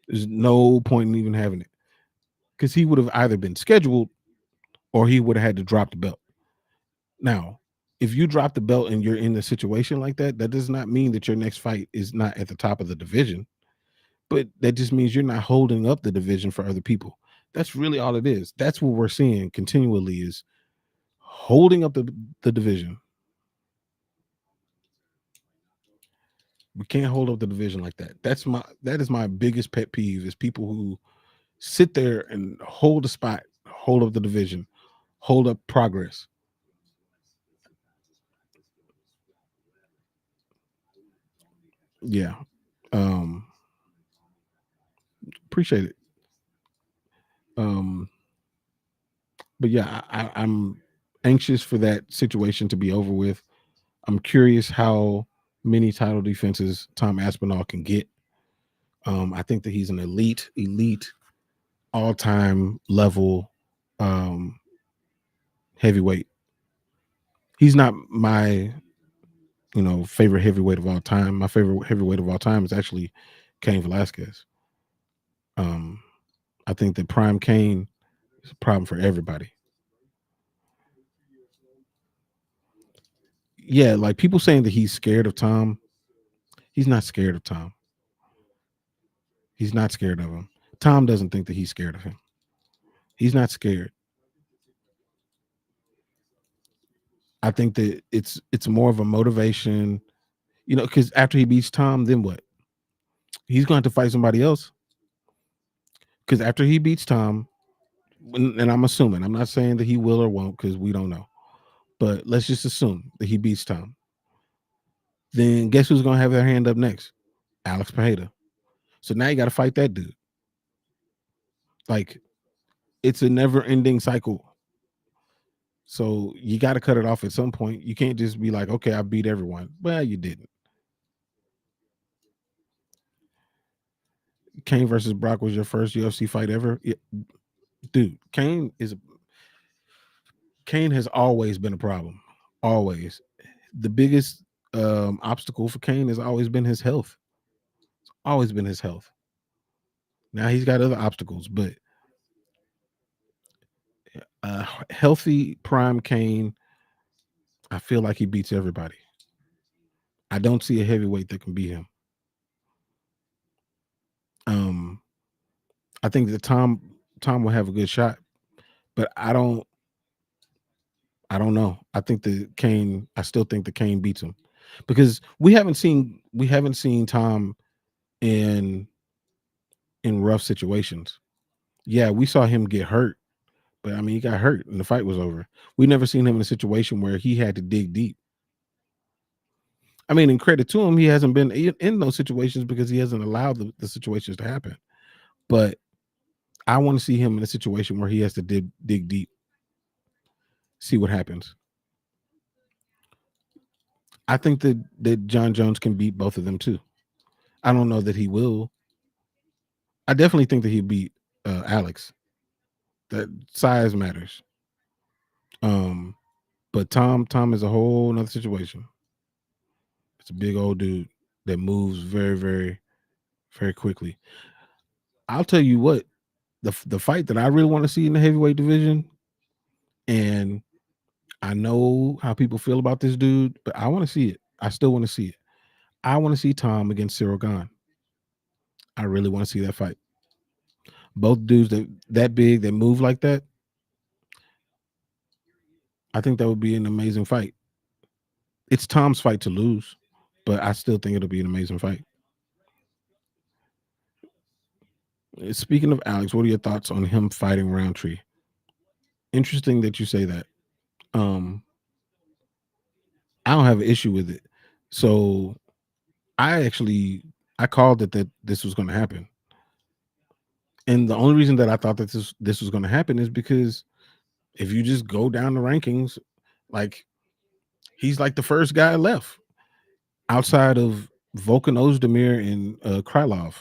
There's no point in even having it, because he would have either been scheduled or he would have had to drop the belt. Now, if you drop the belt and you're in a situation like that, that does not mean that your next fight is not at the top of the division, but that just means you're not holding up the division for other people. That's really all it is. That's what we're seeing continually, is holding up the division. We can't hold up the division like that. That is my biggest pet peeve, is people who sit there and hold the spot, hold up the division, hold up progress. Yeah. Appreciate it. But yeah, I'm anxious for that situation to be over with. I'm curious how many title defenses Tom Aspinall can get. I think that he's an elite all-time level heavyweight. He's not my favorite heavyweight of all time. My favorite heavyweight of all time is actually Cain Velasquez. I think that Prime Cain is a problem for everybody. Yeah, like people saying that he's scared of Tom. He's not scared of Tom. He's not scared of him. Tom doesn't think that he's scared of him. He's not scared. I think that it's more of a motivation, because after he beats Tom, then what? He's going to have to fight somebody else. Because after he beats Tom, and I'm assuming, I'm not saying that he will or won't, because we don't know, but let's just assume that he beats Tom. Then guess who's going to have their hand up next? Alex Pereira. So now you got to fight that dude. Like, it's a never-ending cycle. So you got to cut it off at some point. You can't just be like, okay, I beat everyone. Well, you didn't. Cain versus Brock was your first UFC fight ever? Yeah. Dude, Cain has always been a problem. Always. The biggest obstacle for Cain has always been his health. It's always been his health. Now he's got other obstacles, but healthy prime Cain, I feel like he beats everybody. I don't see a heavyweight that can beat him. I think that Tom will have a good shot, but I don't know. I still think that Cain beats him, because we haven't seen Tom in rough situations. Yeah, we saw him get hurt, but I mean, he got hurt and the fight was over. We never seen him in a situation where he had to dig deep. I mean, in credit to him, he hasn't been in those situations because he hasn't allowed the situations to happen. But I want to see him in a situation where he has to dig deep, see what happens. I think that John Jones can beat both of them too. I don't know that he will. I definitely think that he'd beat Alex. That size matters. But Tom is a whole nother situation. It's a big old dude that moves very, very, very quickly. I'll tell you what, the fight that I really want to see in the heavyweight division, and I know how people feel about this dude, but I want to see it. I still want to see it. I want to see Tom against Cyril Gane. I really want to see that fight. Both dudes that big, that move like that. I think that would be an amazing fight. It's Tom's fight to lose, but I still think it'll be an amazing fight. Speaking of Alex, what are your thoughts on him fighting Roundtree? Interesting that you say that. Um, I don't have an issue with it. So I called it that this was going to happen, and the only reason that I thought that this was going to happen is because if you just go down the rankings, like he's like the first guy left outside of Volkan Ozdemir and Krylov.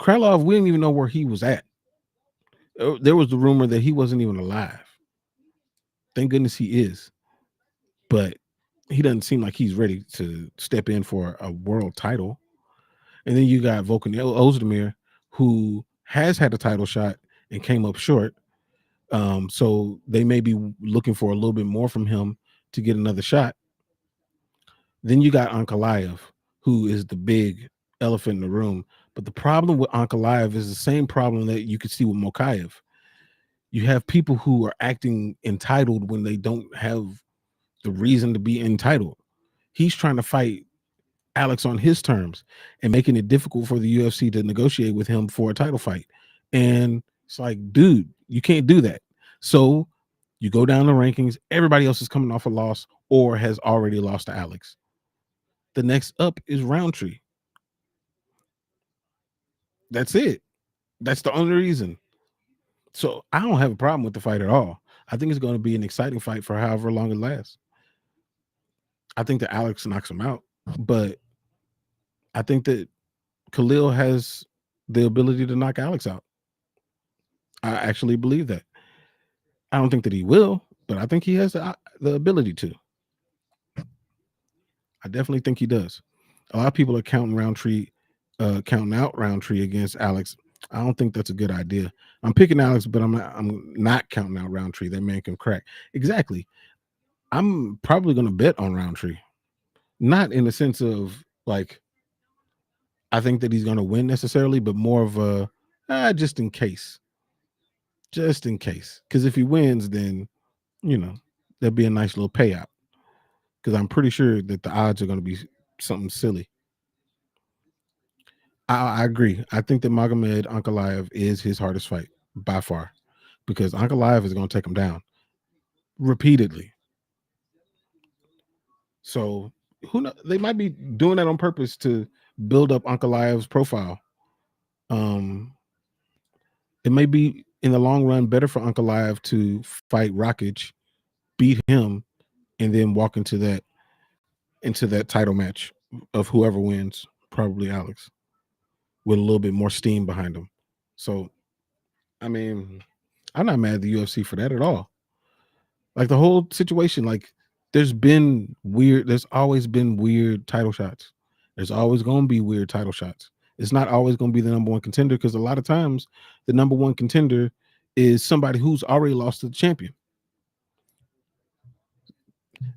Krylov, we didn't even know where he was at. There was the rumor that he wasn't even alive. Thank goodness he is, but he doesn't seem like he's ready to step in for a world title. And then you got Volkan Ozdemir, who has had a title shot and came up short. So they may be looking for a little bit more from him to get another shot. Then you got Ankalaev, who is the big elephant in the room. But the problem with Ankalaev is the same problem that you could see with Mokaev. You have people who are acting entitled when they don't have the reason to be entitled. He's trying to fight Alex on his terms and making it difficult for the UFC to negotiate with him for a title fight. And it's like, dude, you can't do that. So you go down the rankings, everybody else is coming off a loss or has already lost to Alex. The next up is Roundtree. That's it. That's the only reason. So I don't have a problem with the fight at all. I think it's going to be an exciting fight for however long it lasts. I think that Alex knocks him out, but I think that Khalil has the ability to knock Alex out. I actually believe that. I don't think that he will, but I think he has the ability to. I definitely think he does. A lot of people are counting counting out Roundtree against Alex. I don't think that's a good idea. I'm picking Alex, but I'm not counting out Roundtree. That man can crack. Exactly. I'm probably going to bet on Roundtree. Not in the sense of like I think that he's going to win necessarily, but more of a just in case. Just in case. Because if he wins, then there'll be a nice little payout. Because I'm pretty sure that the odds are going to be something silly. I agree. I think that Magomed Ankalaev is his hardest fight by far, because Ankalaev is going to take him down repeatedly. So who knows? They might be doing that on purpose to build up Ankalaev's profile. It may be in the long run better for Ankalaev to fight Rakic, beat him, and then walk into that title match of whoever wins, probably Alex, with a little bit more steam behind him. So, I mean, I'm not mad at the UFC for that at all. Like the whole situation, like there's always been weird title shots. There's always going to be weird title shots. It's not always going to be the number one contender, because a lot of times the number one contender is somebody who's already lost to the champion.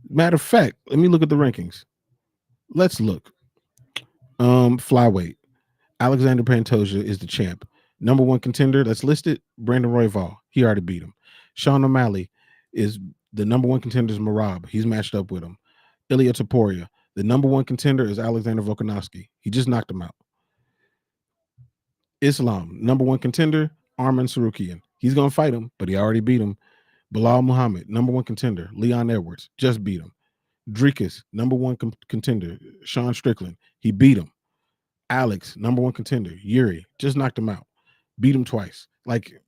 Matter of fact, let me look at the rankings. Let's look. Flyweight. Alexander Pantoja is the champ. Number one contender that's listed, Brandon Royval. He already beat him. Sean O'Malley is the number one contender is Marab. He's matched up with him. Ilya Topuria. The number one contender is Alexander Volkanovski. He just knocked him out. Islam, number one contender, Arman Sarukian. He's going to fight him, but he already beat him. Bilal Muhammad, number one contender, Leon Edwards, just beat him. Dricus, number one contender, Sean Strickland. He beat him. Alex, number one contender, Yuri, just knocked him out. Beat him twice. Like,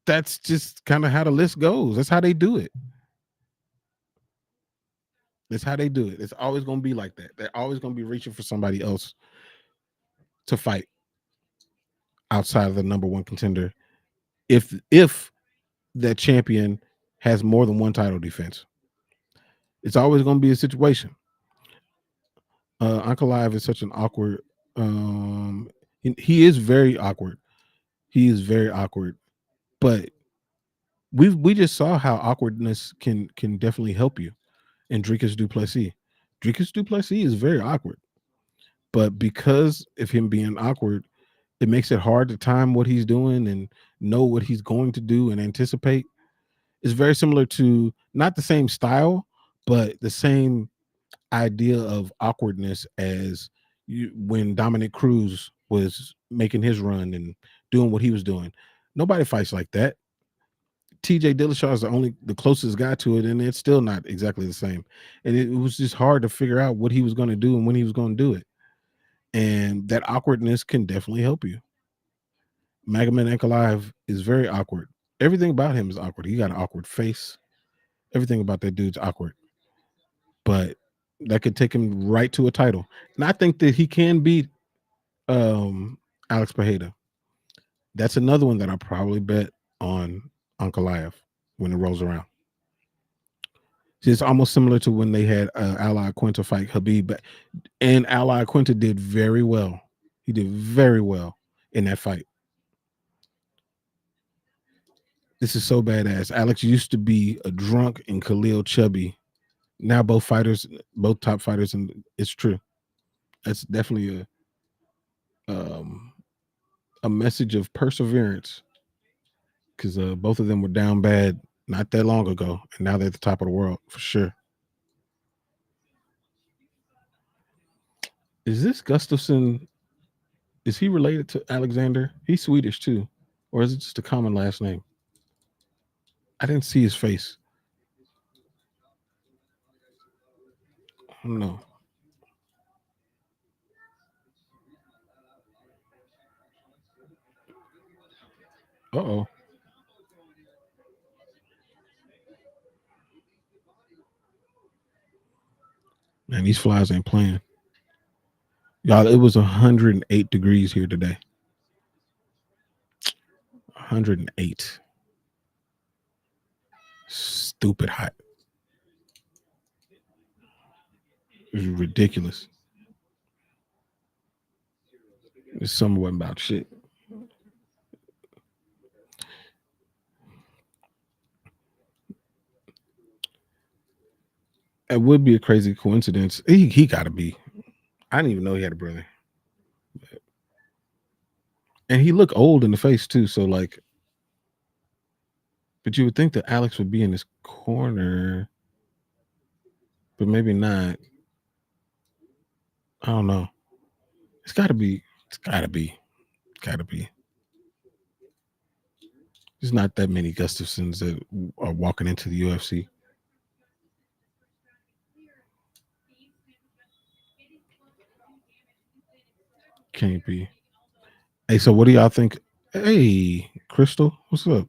that's just kind of how the list goes. That's how they do it. That's how they do it. It's always going to be like that. They're always going to be reaching for somebody else to fight outside of the number one contender. If that champion has more than one title defense, it's always going to be a situation. Ankalaev is such an awkward. He is very awkward. He is very awkward, but we just saw how awkwardness can definitely help you. And Dricus Du Plessis. Dricus Du Plessis is very awkward, but because of him being awkward, it makes it hard to time what he's doing and know what he's going to do and anticipate. It's very similar to, not the same style, but the same idea of awkwardness as when Dominic Cruz was making his run and doing what he was doing. Nobody fights like that. TJ Dillashaw is the closest guy to it, and it's still not exactly the same. And it was just hard to figure out what he was going to do and when he was going to do it. And that awkwardness can definitely help you. Magomed Ankalaev is very awkward. Everything about him is awkward. He got an awkward face. Everything about that dude's awkward. But that could take him right to a title. And I think that he can beat Alex Pereira. That's another one that I probably bet on Ankalaev when it rolls around. See, it's almost similar to when they had Ally Quinta fight Habib, and Ally Quinta did very well. He did very well in that fight. This is so badass. Alex used to be a drunk and Khalil chubby. Now both top fighters, and it's true. That's definitely a message of perseverance, because both of them were down bad not that long ago, and now they're at the top of the world for sure. Is this Gustafsson? Is he related to Alexander? He's Swedish too, or is it just a common last name? I didn't see his face. I don't know. Uh-oh. Man, these flies ain't playing. Y'all, it was 108 degrees here today. 108. Stupid hot. It was ridiculous. This summer wasn't about shit. It would be a crazy coincidence. He got to be. I didn't even know he had a brother. And he looked old in the face too. So like, but you would think that Alex would be in his corner, but maybe not. I don't know. It's got to be. It's got to be. Got to be. There's not that many Gustafsons that are walking into the UFC. Can't be. Hey, so what do y'all think? Hey, Crystal, what's up?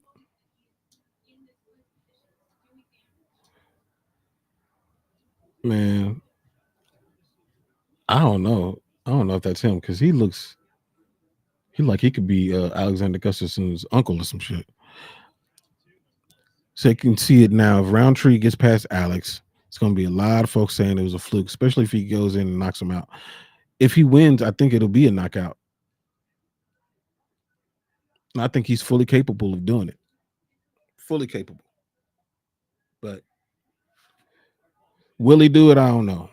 Man, I don't know. I don't know if that's him, because he like he could be Alexander Gustafsson's uncle or some shit. So you can see it now. If Roundtree gets past Alex, it's going to be a lot of folks saying it was a fluke, especially if he goes in and knocks him out. If he wins, I think it'll be a knockout. I think he's fully capable of doing it. Fully capable. But will he do it? I don't know.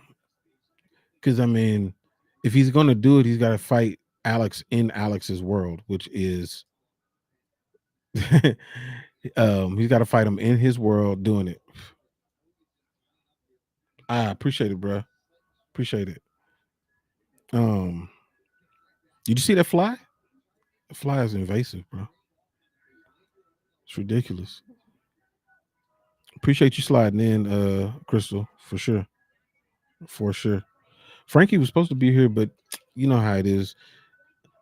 Because, I mean, if he's going to do it, he's got to fight Alex in Alex's world, which is he's got to fight him in his world doing it. I appreciate it, bro. Appreciate it. Did you see that fly? The fly is invasive, bro. It's ridiculous. Appreciate you sliding in, Crystal, for sure. For sure. Frankie was supposed to be here, but you know how it is.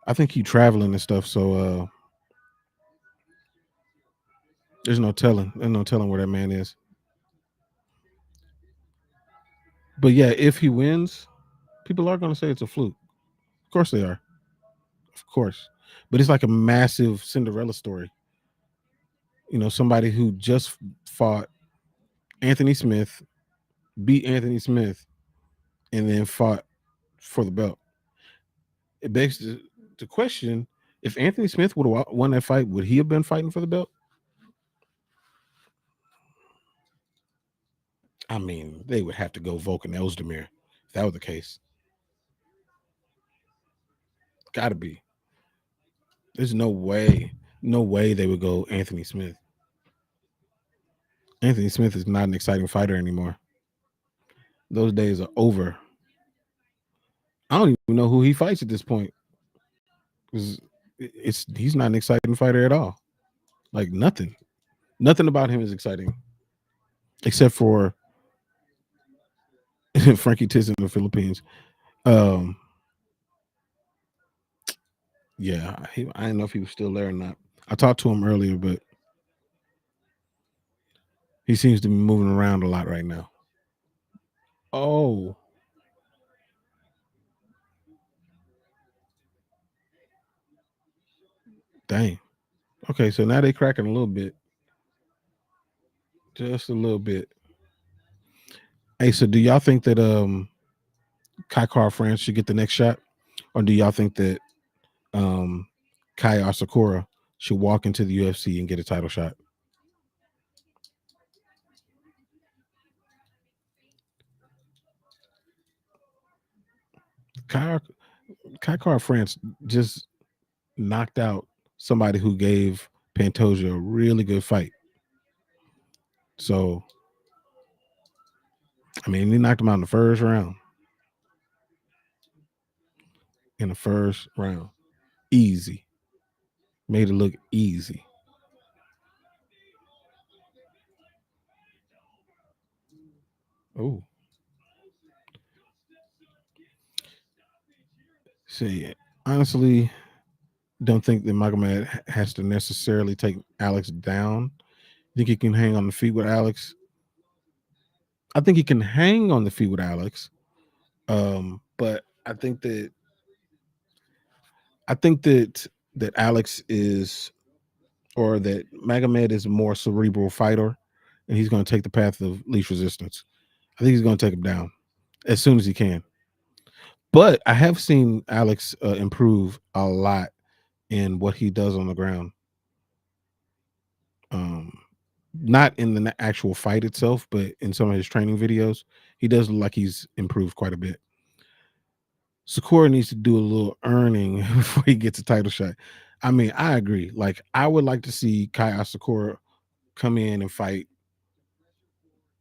I think he's traveling and stuff, so there's no telling. There's no telling where that man is. But yeah, if he wins, people are gonna say it's a fluke. Of course they are. Of course. But it's like a massive Cinderella story. You know, somebody who just fought Anthony Smith, beat Anthony Smith, and then fought for the belt. It begs the question: if Anthony Smith would have won that fight, would he have been fighting for the belt? I mean, they would have to go Volkan Ozdemir if that was the case. Got to be. There's no way they would go Anthony Smith. Anthony Smith is not an exciting fighter anymore. Those days are over. I don't even know who he fights at this point. 'Cause he's not an exciting fighter at all. Like nothing. Nothing about him is exciting. Except for Frankie Tiz in the Philippines. Um, yeah, I didn't know if he was still there or not. I talked to him earlier, but he seems to be moving around a lot right now. Oh, dang. Okay, so now they cracking a little bit. Just a little bit. Hey, so do y'all think that Kai France should get the next shot? Or do y'all think that Kai Asakura should walk into the UFC and get a title shot? Kai France just knocked out somebody who gave Pantoja a really good fight. So, I mean, he knocked him out in the first round. In the first round. Easy. Made it look easy. Oh. See, honestly, don't think that Magomed has to necessarily take Alex down. Think he can hang on the feet with Alex? I think he can hang on the feet with Alex. But I think that Alex is, or that Magomed is a more cerebral fighter, and he's going to take the path of least resistance. I think he's going to take him down as soon as he can. But I have seen Alex improve a lot in what he does on the ground. Not in the actual fight itself, but in some of his training videos, he does look like he's improved quite a bit. Sakura needs to do a little earning before he gets a title shot. I mean, I agree. Like, I would like to see Kai Sakura come in and fight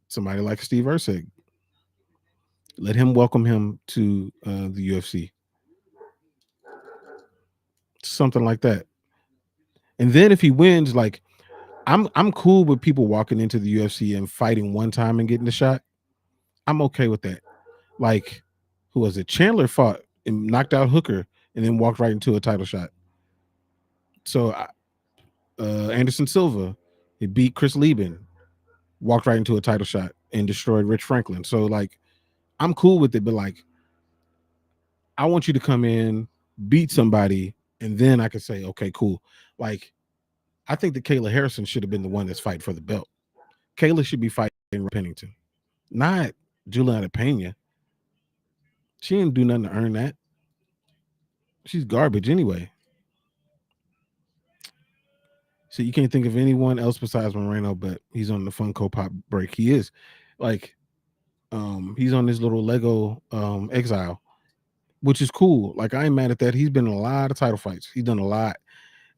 somebody like Steve Erceg. Let him welcome him to the UFC. Something like that. And then if he wins, like, I'm cool with people walking into the UFC and fighting one time and getting the shot. I'm okay with that. Like, who was it? Chandler fought and knocked out Hooker and then walked right into a title shot. So Anderson Silva, he beat Chris Lieben, walked right into a title shot and destroyed Rich Franklin. So like, I'm cool with it, but like, I want you to come in, beat somebody, and then I can say, okay, cool. Like, I think that Kayla Harrison should have been the one that's fighting for the belt. Kayla should be fighting Pennington, not Juliana Pena. She didn't do nothing to earn that. She's garbage anyway. So you can't think of anyone else besides Moreno, but he's on the Funko Pop break. He is like, he's on this little Lego exile, which is cool. Like, I ain't mad at that. He's been in a lot of title fights. He's done a lot,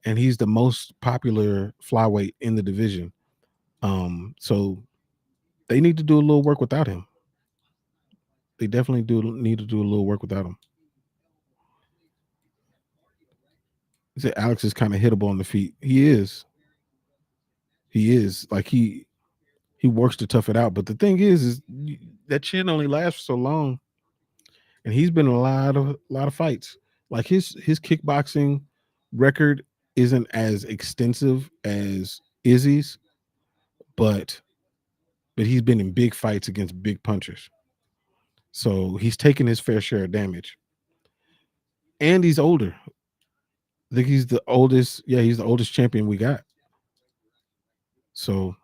and he's the most popular flyweight in the division. So they need to do a little work without him. They definitely do need to do a little work without him. He said Alex is kind of hittable on the feet. He is. He is. Like, he works to tough it out. But the thing is that chin only lasts so long, and he's been in a lot of fights. Like, his kickboxing record isn't as extensive as Izzy's, but he's been in big fights against big punchers. So he's taken his fair share of damage. And he's older. I think he's the oldest. Yeah, he's the oldest champion we got. So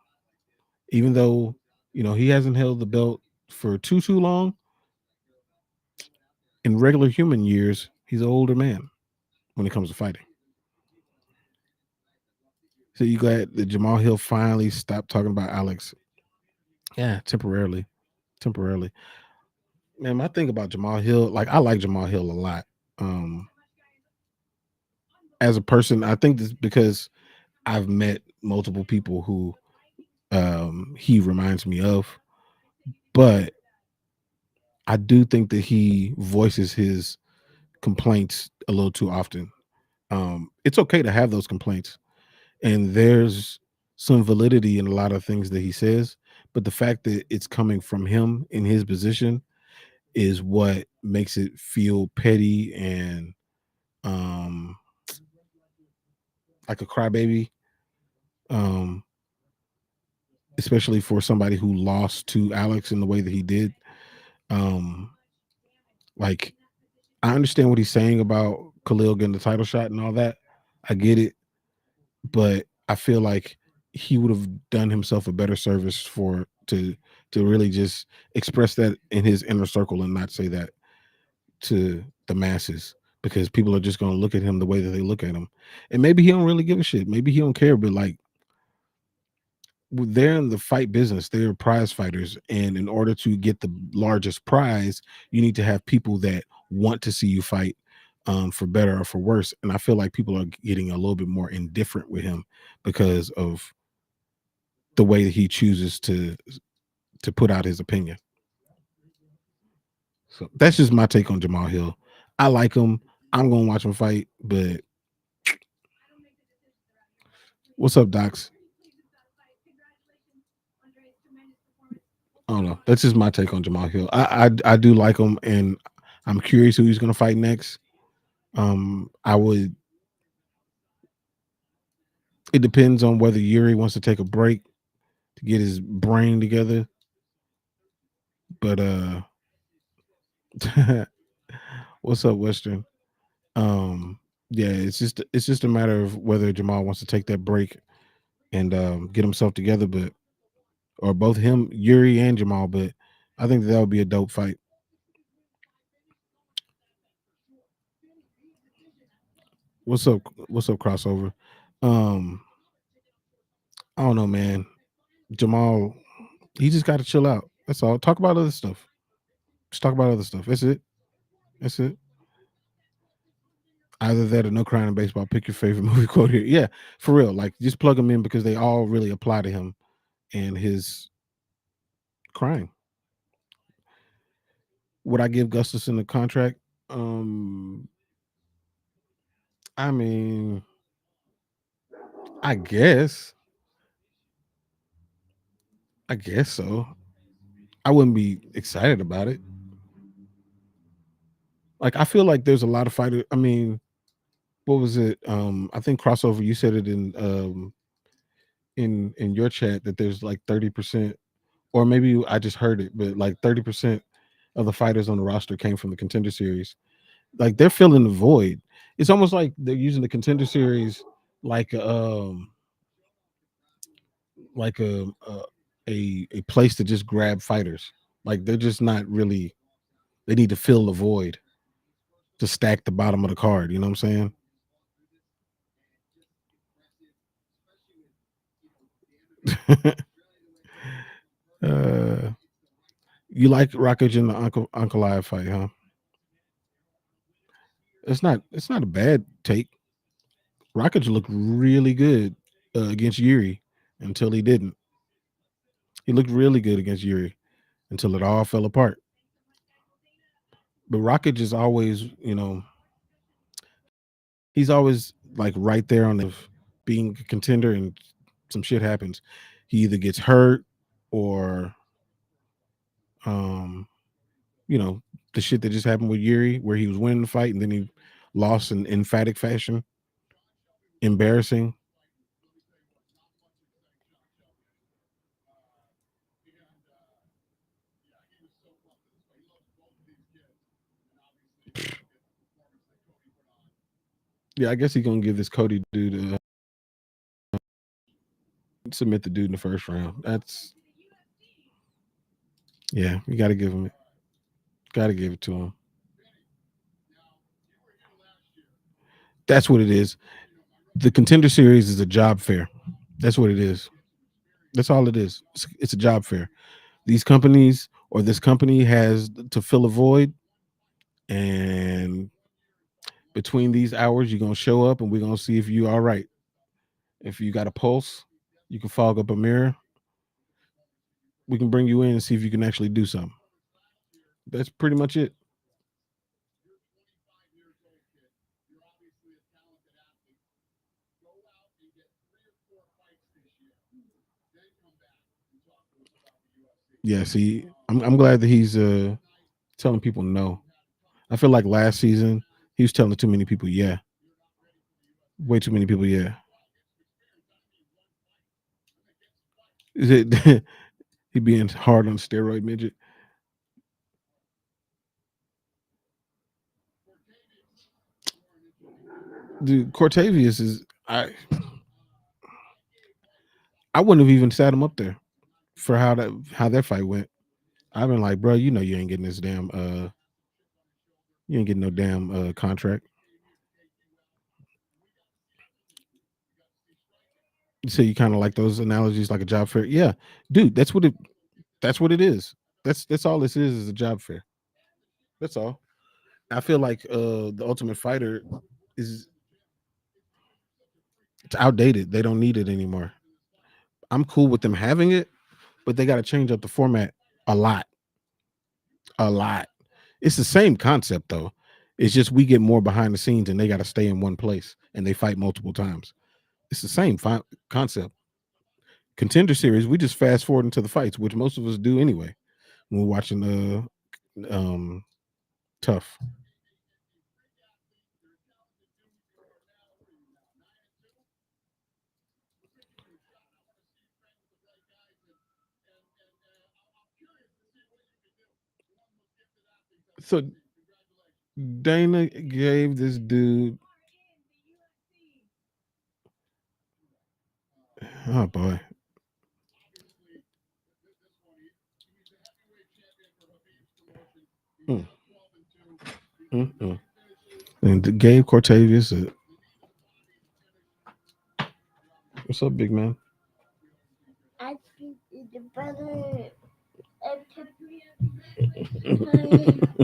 even though, he hasn't held the belt for too long, in regular human years, he's an older man when it comes to fighting. So you glad that Jamal Hill finally stopped talking about Alex? Yeah, temporarily. Man, my thing about Jamal Hill, like, I like Jamal Hill a lot. As a person, I think this because I've met multiple people who he reminds me of, but I do think that he voices his complaints a little too often. It's okay to have those complaints, and there's some validity in a lot of things that he says, but the fact that it's coming from him in his position is what makes it feel petty and um like a crybaby. Um, especially for somebody who lost to Alex in the way that he did. Um, like I understand what he's saying about Khalil getting the title shot and all that. I get it, but I feel like he would have done himself a better service to really just express that in his inner circle and not say that to the masses, because people are just going to look at him the way that they look at him. And maybe he don't really give a shit. Maybe he don't care, but like they're in the fight business. They're prize fighters, and in order to get the largest prize, you need to have people that want to see you fight, for better or for worse. And I feel like people are getting a little bit more indifferent with him because of the way that he chooses to put out his opinion. So that's just my take on Jamal Hill. I like him. I'm gonna watch him fight, but what's up, Docs? I don't know. That's just my take on Jamal Hill. I do like him, and I'm curious who he's gonna fight next. I would. It depends on whether Yuri wants to take a break to get his brain together. But what's up, Western? Yeah, it's just a matter of whether Jamal wants to take that break and get himself together, but or both him, Yuri, and Jamal. But I think that would be a dope fight. What's up? What's up, crossover? Um, I don't know, man. Jamal, he just got to chill out. That's all. Talk about other stuff. Just talk about other stuff. That's it. That's it. Either that or no crying in baseball. Pick your favorite movie quote here. Yeah, for real. Like just plug them in because they all really apply to him and his crying. Would I give Gustafson a contract? Um, I mean, I guess. I guess so. I wouldn't be excited about it. Like I feel like there's a lot of fighters. I mean, what was it? I think crossover. You said it in your chat that there's like 30%, or maybe I just heard it, but like 30% of the fighters on the roster came from the contender series. Like they're filling the void. It's almost like they're using the contender series like like a place to just grab fighters. Like they're just not really. They need to fill the void to stack the bottom of the card. You know what I'm saying? uh, you like Rockage in the Uncle Live fight, huh? It's not a bad take. Rockage looked really good against Yuri until he didn't. He looked really good against Yuri until it all fell apart. But Rockage is always, he's always like right there on the being a contender, and some shit happens. He either gets hurt or, um, you know, the shit that just happened with Yuri, where he was winning the fight and then he lost in emphatic fashion. Embarrassing. Yeah, I guess he's gonna give this Cody dude submit the dude in the first round. That's yeah, you got to give him it. Got to give it to him. That's what it is. The contender series is a job fair. That's what it is. That's all it is. It's a job fair. These companies or this company has to fill a void, and between these hours, you're gonna show up, and we're gonna see if you all right. If you got a pulse, you can fog up a mirror. We can bring you in and see if you can actually do something. That's pretty much it. Yeah, see, I'm glad that he's telling people no. I feel like last season he was telling too many people yeah. Way too many people yeah. Is it he being hard on steroid midget? Dude, Cortavius is I wouldn't have even sat him up there for how that fight went. I've been like, bro, you know you ain't getting this damn you ain't getting no damn contract. So you kind of like those analogies like a job fair. Yeah. Dude, that's what it is. That's all this is a job fair. That's all. I feel like the Ultimate Fighter is it's outdated. They don't need it anymore. I'm cool with them having it, but they got to change up the format a lot. A lot. It's the same concept though. It's just we get more behind the scenes and they got to stay in one place and they fight multiple times. It's the same concept. Contender series, we just fast forward into the fights, which most of us do anyway when we're watching Tough. So Dana gave this dude, oh boy, mm, mm. And gave Cortavius what's up, big man? I the brother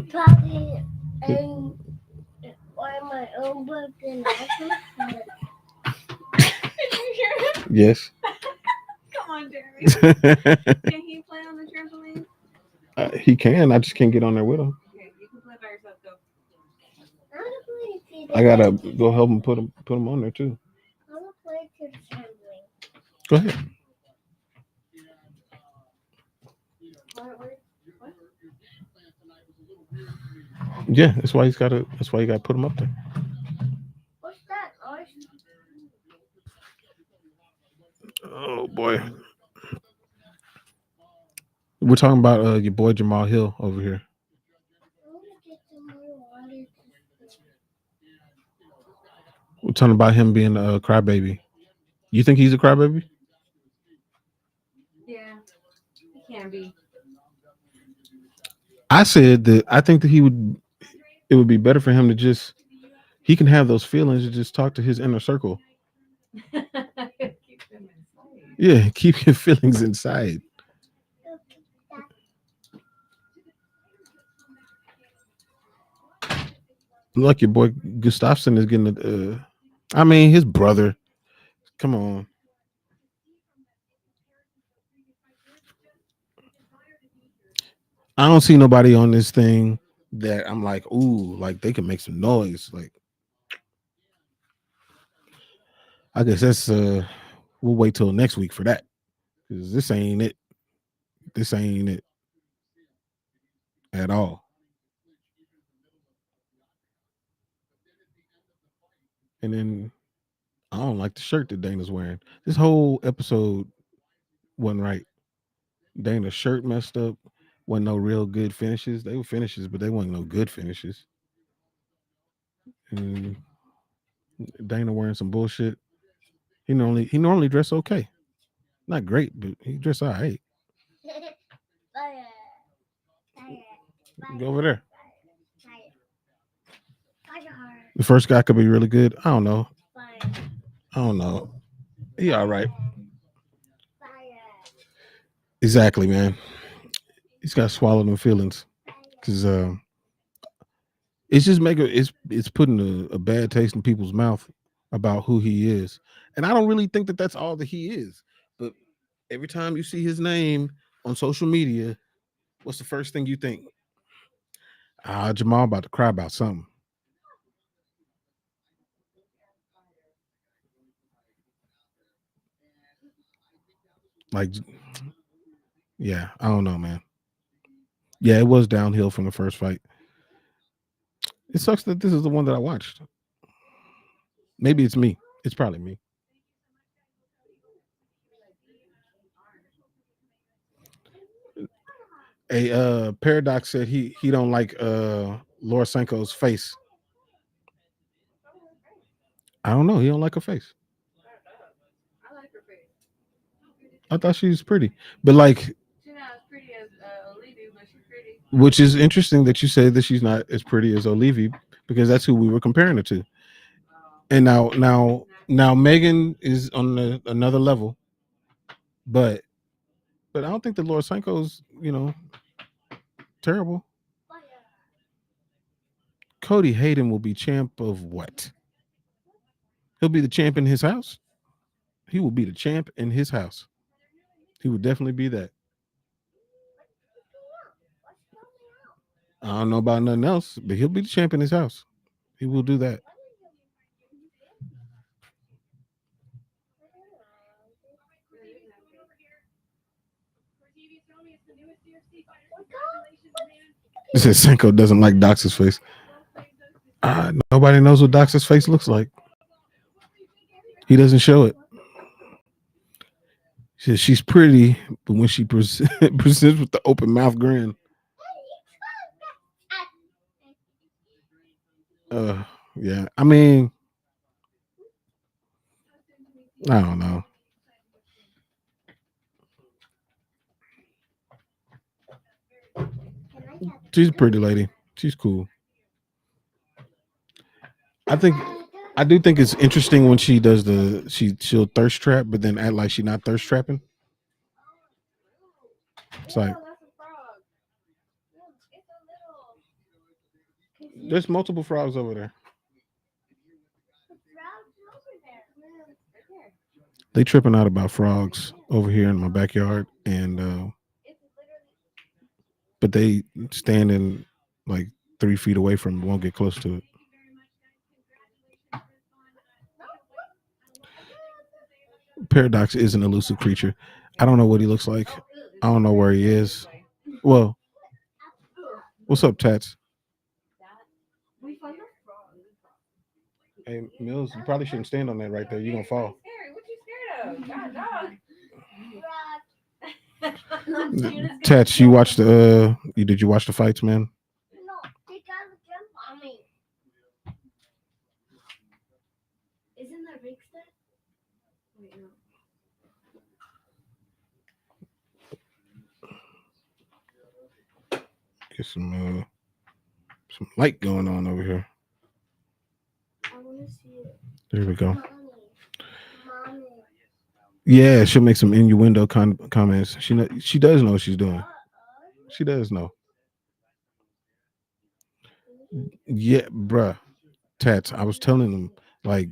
probably and why my own book and yes. Come on, Jeremy. Can he play on the trampoline? He can. I just can't get on there with him. Okay, you can play by yourself. Go. I gotta go help him put him on there too. I want to play to the trampoline. Go ahead. Yeah, that's why That's why you got to put him up there. What's that, Lars? Oh boy, we're talking about your boy Jamal Hill over here. We're talking about him being a crybaby. You think he's a crybaby? Yeah, he can be. I said that I think that it would be better for him to just he can have those feelings and just talk to his inner circle. Keep them inside. Yeah, keep your feelings inside. Look, your boy Gustafsson is getting I mean, his brother. Come on. I don't see nobody on this thing that I'm like, ooh, like they can make some noise. Like, I guess that's we'll wait till next week for that. Because this ain't it. This ain't it at all. And then I don't like the shirt that Dana's wearing. This whole episode wasn't right. Dana's shirt messed up. Wasn't no real good finishes. They were finishes, but they wasn't no good finishes. And Dana wearing some bullshit. He normally dress okay. Not great, but he dress all right. Go over there. The first guy could be really good. I don't know. I don't know. He all right. Exactly, man. He's got to swallow them feelings because it's just it's putting a bad taste in people's mouth about who he is, and I don't really think that that's all that he is. But every time you see his name on social media, what's the first thing you think? Jamal about to cry about something. Like, yeah, I don't know, man. Yeah, it was downhill from the first fight. It sucks that this is the one that I watched. Maybe it's me. It's probably me. A Paradox said he don't like Lorosenko's face. I don't know. He don't like her face. I like her face. I thought she was pretty, but like, She's not as pretty as Olivia, but she's pretty. which is interesting that you say that she's not as pretty as Olivia because that's who we were comparing her to. And now Megan is on another level, but I don't think that Lorosenko's terrible. Cody Hayden will be champ of what? He'll be the champ in his house. He will be the champ in his house. He would definitely be that. I don't know about nothing else, but he'll be the champ in his house. He will do that. It says Senko doesn't like Dox's face. Nobody knows what Dox's face looks like. He doesn't show it. She says she's pretty, but when she presents with the open mouth grin. Yeah. I mean, I don't know. She's a pretty lady. She's cool. I do think it's interesting when she does she'll thirst trap, but then act like she's not thirst trapping. It's like there's multiple frogs over there. They tripping out about frogs over here in my backyard, and but they standing like 3 feet away from it, won't get close to it. Paradox is an elusive creature. I don't know what he looks like. I don't know where he is. Well, what's up, Tats? Hey, Mills, you probably shouldn't stand on that right there. You're gonna fall. What you scared of? God, dog. Tats, you watched the did you watch the fights, man? No, they gotta jump on me. Isn't that Rick's dad? Wait, no. Get some light going on over here. I want to see it. There we go. Mommy. Yeah, she'll make some innuendo comments. She does know what she's doing. She does know. Yeah, bruh. Tats, I was telling them, like,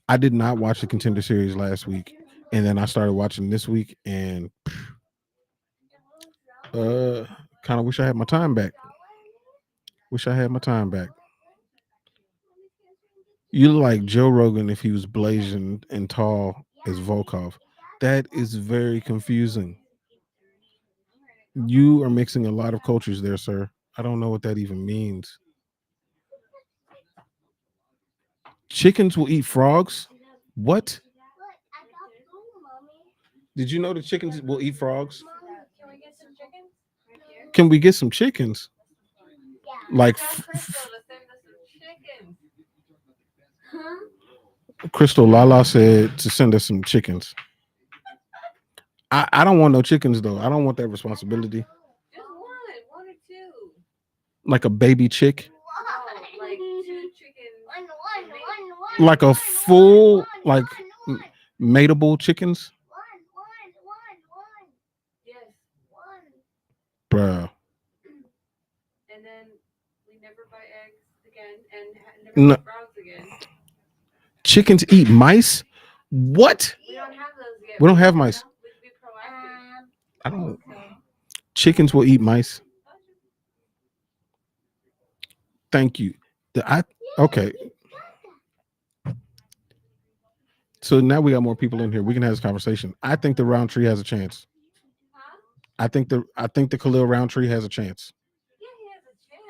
I did not watch the Contender Series last week, and then I started watching this week, and kind of wish I had my time back. Wish I had my time back. You look like Joe Rogan if he was blazing and tall as Volkov. That is very confusing. You are mixing a lot of cultures there, sir. I don't know what that even means. Chickens will eat frogs? What? Did you know that chickens will eat frogs? Can we get some chickens? Right here? Can we get some chickens? Like Tell Crystal to send us some chickens. Crystal Lala said to send us some chickens. I don't want no chickens though. I don't want that responsibility. Just one or two. Like a baby chick. No, like 2 chickens. One. Like a full like mateable chickens. Yes. Bruh. And then we never buy eggs again and No. never buy frogs again. Chickens eat mice? What? We don't have those yet. We don't have mice. We should be proactive. I don't. Chickens will eat mice. Thank you. Okay. So now we got more people in here. We can have this conversation. I think the Roundtree has a chance. Huh? I think the Khalil Roundtree has a chance. Yeah, he has a chance.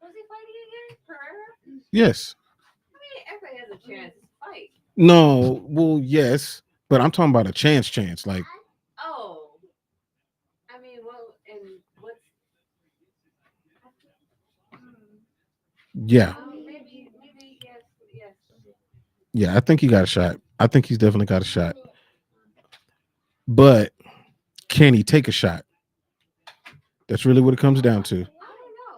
Was he fighting again? Pereira? Yes. I mean, everybody has a chance to fight. No. Well, yes, but I'm talking about a chance. Like, Oh. I mean, well, and what's. yeah, Maybe, yes, yes. yeah. I think he got a shot. I think he's definitely got a shot. But can he take a shot? That's really what it comes down to. I don't know.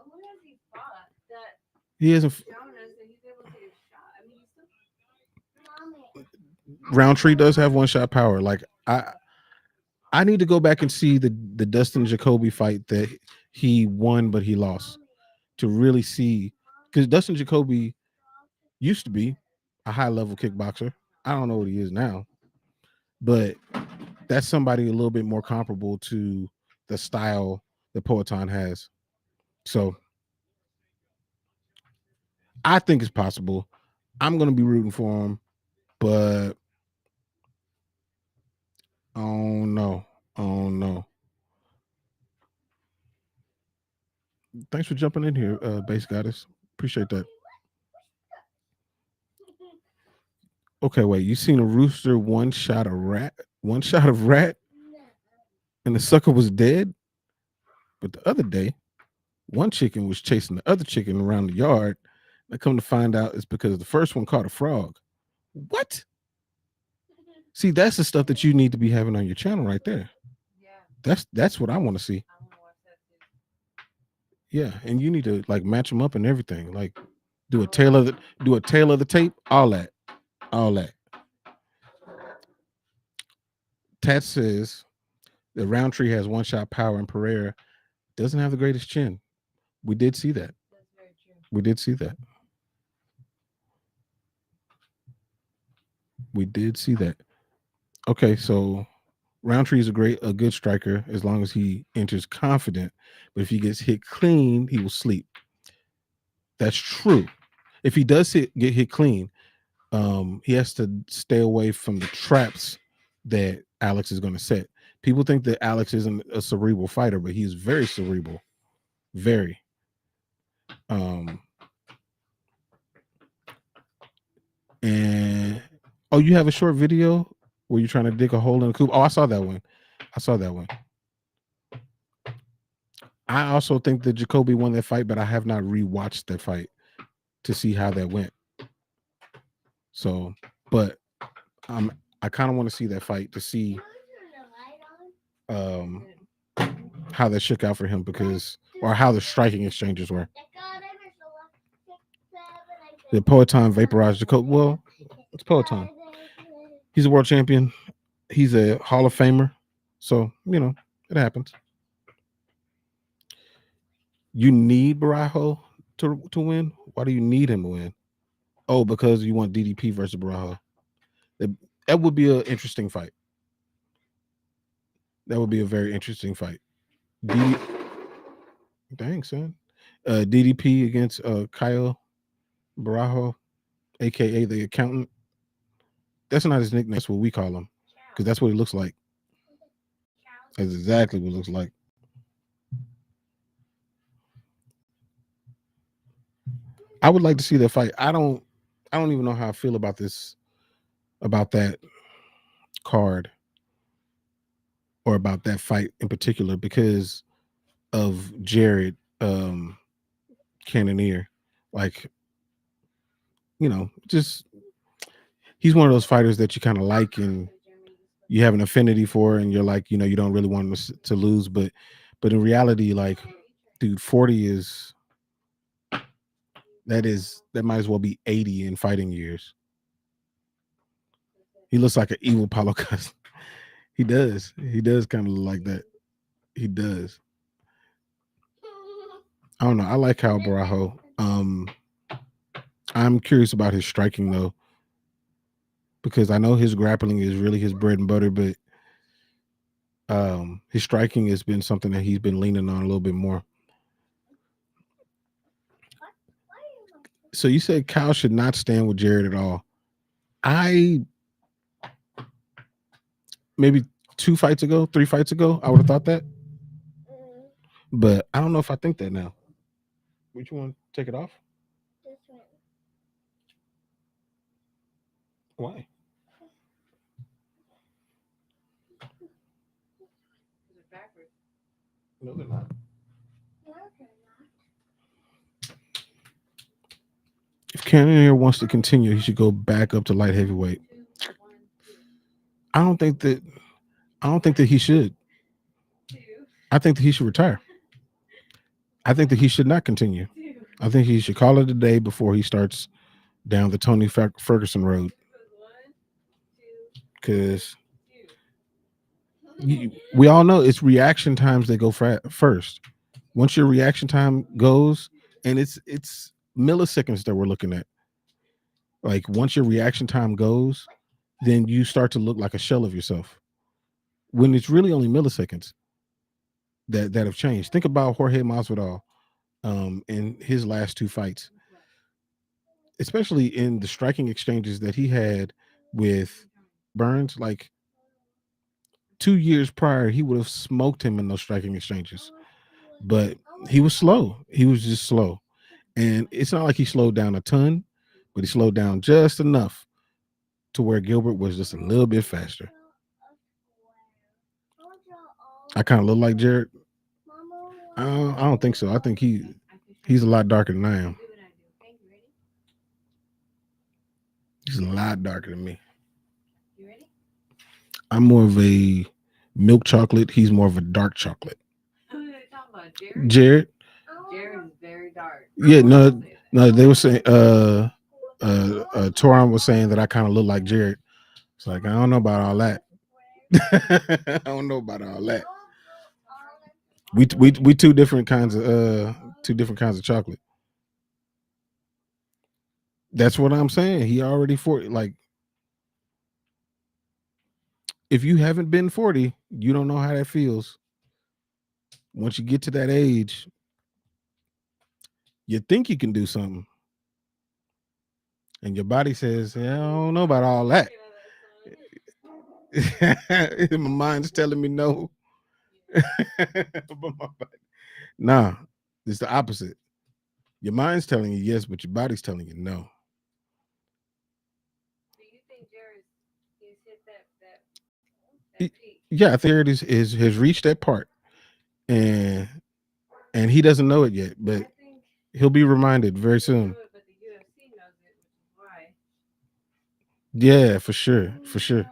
Who has he fought that He hasn't. shown us that he's able to take a shot? I mean, he's still. Roundtree does have one shot power. Like I need to go back and see the Dustin Jacoby fight that he won, but he lost to really see because Dustin Jacoby used to be a high level kickboxer. I don't know what he is now, but that's somebody a little bit more comparable to the style that Poetan has. So I think it's possible. I'm gonna be rooting for him, but oh no, oh no. Thanks for jumping in here, Base Goddess. Appreciate that. Okay, wait. You seen a rooster one shot of rat, and the sucker was dead? But the other day, one chicken was chasing the other chicken around the yard. I come to find out it's because the first one caught a frog. What? See, that's the stuff that you need to be having on your channel right there. Yeah, That's what I want to see. I want to watch that too. Yeah, and you need to like match them up and everything. Like do a tail of the tape, all that, all that. Tat says the Roundtree has one shot power and Pereira doesn't have the greatest chin. We did see that. That's very true. We did see that. We did see that. Okay, so Roundtree is a good striker as long as he enters confident. But if he gets hit clean, he will sleep. That's true. If he does get hit clean, he has to stay away from the traps that Alex is going to set. People think that Alex isn't a cerebral fighter, but he's very cerebral. Very. Um, and oh, you have a short video where you're trying to dig a hole in the coop. Oh, I saw that one. I saw that one. I also think that Jacoby won that fight, but I have not rewatched that fight to see how that went. So, but I kind of want to see that fight to see um how that shook out for him because or how the striking exchanges were. The Poetan vaporized Jacoby. Well, it's Poetan. He's a world champion. He's a Hall of Famer. So, it happens. You need Barajo to win. Why do you need him to win? Oh, because you want DDP versus Barajo. That would be an interesting fight. That would be a very interesting fight. Dang, son. DDP against Kyle Barajo, aka the accountant. That's not his nickname. That's what we call him. Because that's what he looks like. That's exactly what it looks like. I would like to see that fight. I don't even know how I feel about that card or about that fight in particular because of Jared Cannonier. Like, just he's one of those fighters that you kind of like and you have an affinity for, and you're like, you don't really want him to lose, but in reality, like, dude, 40 that might as well be 80 in fighting years. He looks like an evil Paulo Costa. He does kind of look like that. He does. I don't know. I like Kyle Barajo. I'm curious about his striking though, because I know his grappling is really his bread and butter, but his striking has been something that he's been leaning on a little bit more. So you said Kyle should not stand with Jared at all. I maybe 2 fights ago, 3 fights ago, I would have thought that, but I don't know if I think that now. Which one? Take it off? This one. Why? They're backwards. No, they're not. No, they're not. If Cannonier wants to continue, he should go back up to light heavyweight. 2, 1, 2, I don't think that he should. 2, I think that he should retire. I think that he should not continue. 2. I think he should call it a day before he starts down the Tony Ferguson road. 1, 2, Because 2. we all know it's reaction times that go first. Once your reaction time goes, and it's milliseconds that we're looking at. Like once your reaction time goes, then you start to look like a shell of yourself. When it's really only milliseconds that have changed. Think about Jorge Masvidal in his last 2 fights, especially in the striking exchanges that he had with Burns. Like 2 years prior, he would have smoked him in those striking exchanges, but he was slow. He was just slow, and it's not like he slowed down a ton, but he slowed down just enough to where Gilbert was just a little bit faster. I kind of look like Jared. I don't think so. I think he's a lot darker than I am. Do what I do. Okay, you ready? He's a lot darker than me. You ready? I'm more of a milk chocolate. He's more of a dark chocolate. Who are they talking about? Jared? Jared? Jared is very dark. Yeah, I will say that. no, they were saying Toron was saying that I kind of look like Jared. It's like I don't know about all that. I don't know about all that. We two different kinds of chocolate. That's what I'm saying. He already 40. Like if you haven't been 40, you don't know how that feels. Once you get to that age, you think you can do something. And your body says, yeah, I don't know about all that. My mind's telling me no. But my body, nah, it's the opposite. Your mind's telling you yes, but your body's telling you no. Do you think Jared he's hit that He- peak? Yeah, I think it has reached that part, and he doesn't know it yet, but I think he'll be reminded very he soon. knew it, but the UFC knows it, which is why. Yeah, for sure, for sure.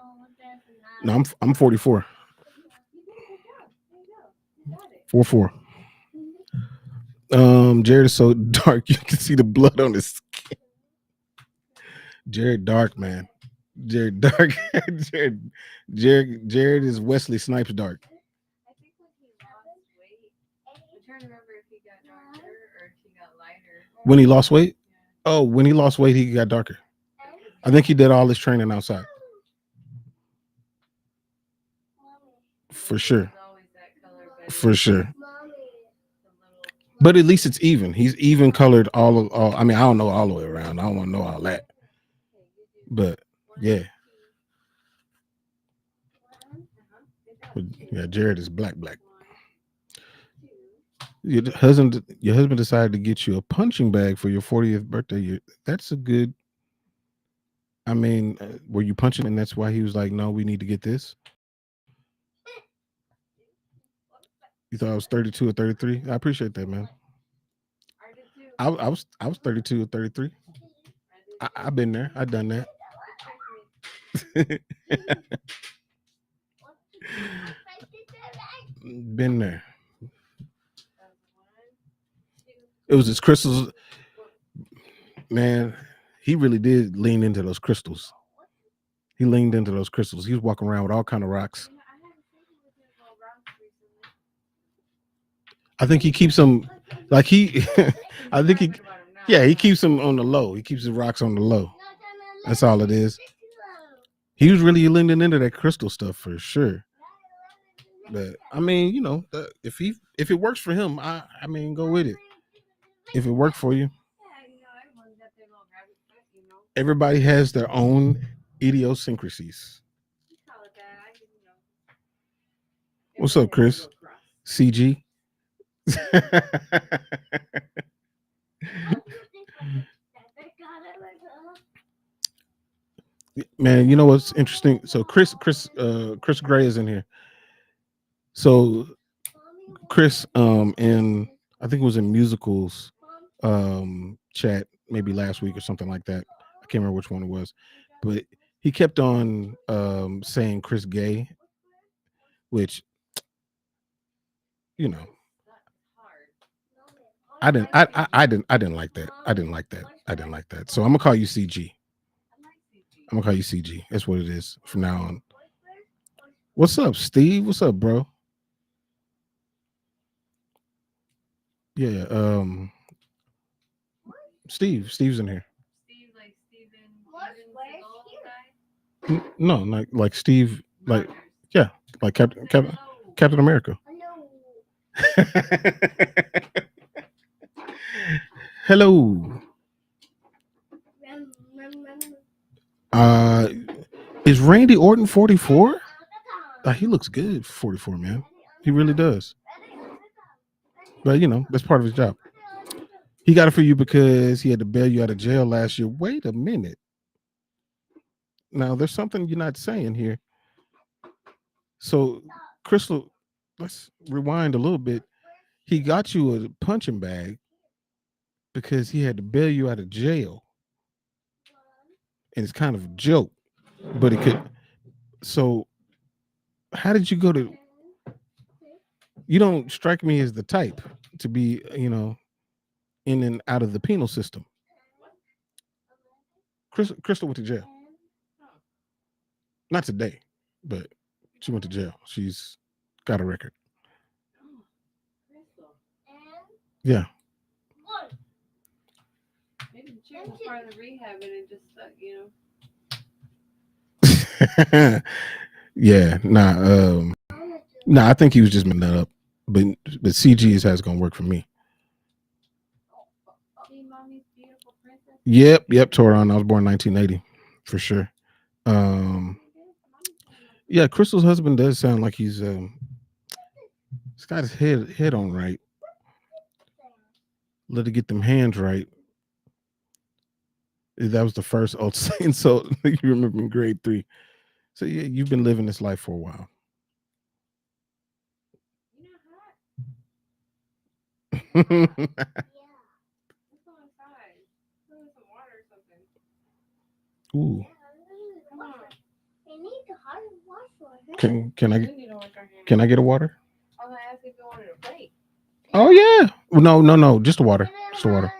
No, I'm 44, You did a good job. There you go. You got it. 44. Jared is so dark you can see the blood on his skin. Jared dark, man. Jared dark. Jared is Wesley Snipes dark. I think when he lost weight, I'm trying to remember if he got darker or if he got lighter. When he lost weight? Yeah. Oh, when he lost weight, he got darker. I think he did all his training outside. For sure. It's always that color, but For sure. the little But at least it's even. He's even colored all. I mean, I don't know all the way around. I don't want to know all that. okay, you do But one, yeah. two, one. Good job. Yeah, Jared is black. One, two. Your husband decided to get you a punching bag for your 40th birthday. That's a good. I mean, were you punching, and that's why he was like, "No, we need to get this." You thought I was 32 or 33? I appreciate that, man. I did too. I was 32 or 33. I did too. I've been there. I've done that. Trick me. Been there. That was one, two. It was his crystals. Man, he really did lean into those crystals. He leaned into those crystals. He was walking around with all kind of rocks. You know, I haven't seen him with his little rocks recently. I think he keeps them like he. I think he. Bragging about him now. Yeah, he keeps them on the low. He keeps his rocks on the low. That's all it is. He was really leaning into that crystal stuff for sure. But I mean, you know, if it works for him, I mean, go with it. If it worked for you, Yeah, you know, everyone's got got their little rabbit foot, you know. Everybody has their own idiosyncrasies. You call it that. I didn't know. What's up, Chris? CG. Man, you know what's interesting? So Chris Gray is in here. So Chris, in I think it was in musicals, chat maybe last week or something like that. I can't remember which one it was, but he kept on saying Chris Gay, which you know I didn't like that. I didn't like that. I didn't like that. So I'm gonna call you CG. I'm gonna call you CG. That's what it is from now on. What's up, Steve? What's up, bro? Yeah, Steve's in here. Steve, like Steven Seagal guy. No, like Steve, like yeah, like Captain America. Hello. Is Randy Orton 44? He looks good for 44, man. He really does. But you know, that's part of his job. He got it for you because he had to bail you out of jail last year. Wait a minute. Now there's something you're not saying here. So, Crystal, let's rewind a little bit. He got you a punching bag because he had to bail you out of jail. And it's kind of a joke, but it could. So, how did you go to? You don't strike me as the type to be, you know, in and out of the penal system. Crystal went to jail. Not today, but she went to jail. She's got a record. Yeah. Maybe the chick was part of the rehab and it just stuck, you know. Yeah, nah, I think he was just messing that up. But CG has gonna work for me. See, Mommy's Beautiful Princess. Yep, Toron. I was born 1980 for sure. Yeah, Crystal's husband does sound like he's got his head on right. Let it get them hands right. That was the first insult you remember in grade 3. So yeah, you've been living this life for a while. Let's go inside. Let's go some water or something. Ooh. Come on. Can We need to wash our hands. I get a water? I was gonna ask if you wanted a plate. Oh yeah. Well, no, just the water. Just the water.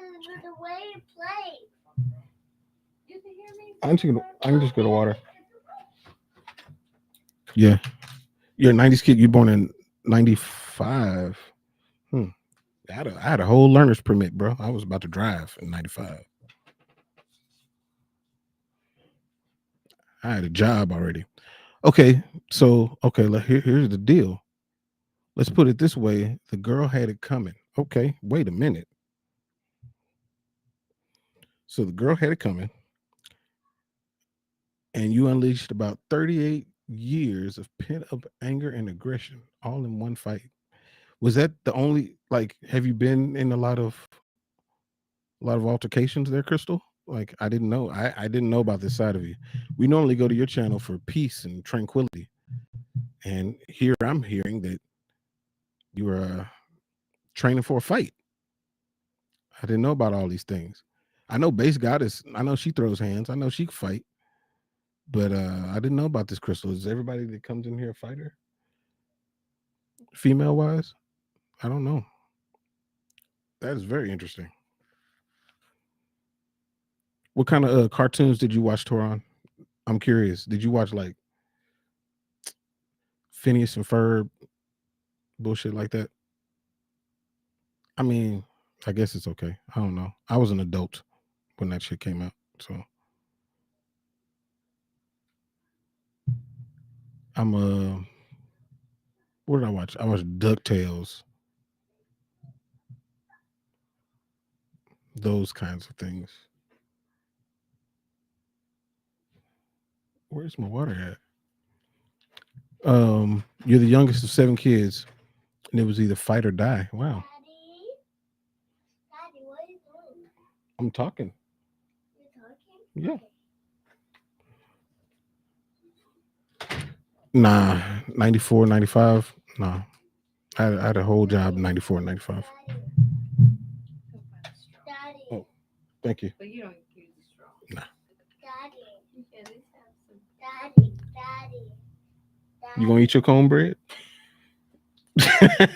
You can hear me? I can just get a water. Yeah. You're a 90s kid. You born in 95. I had a whole learner's permit, bro. I was about to drive in 95. I had a job already. Okay, so here's the deal. Let's put it this way. The girl had it coming. Okay, wait a minute. So the girl had it coming, and you unleashed about 38 years of pent-up anger and aggression all in one fight. Was that the only, like, have you been in a lot of altercations there, Crystal? Like, I didn't know. I didn't know about this side of you. We normally go to your channel for peace and tranquility. And here I'm hearing that you were training for a fight. I didn't know about all these things. I know Base Goddess, I know she throws hands. I know she can fight. But I didn't know about this, Crystal. Is everybody that comes in here a fighter? Female wise? I don't know. That is very interesting. What kind of cartoons did you watch, Toron? I'm curious. Did you watch like Phineas and Ferb, bullshit like that? I mean, I guess it's okay. I don't know. I was an adult when that shit came out, so I'm what did I watch? I watched DuckTales. Those kinds of things. Where's my water at? You're the youngest of 7 kids, and it was either fight or die. Wow. Daddy, what are you doing? I'm talking. You're talking? Yeah. Okay. Nah, 94, 95. Nah. I had a whole job in 94 and 95. Daddy, Go find a straw. Daddy, Oh. Thank you. But you don't use a straw. Daddy, You can at least have some. Daddy, Daddy. You gonna eat your cornbread? All right.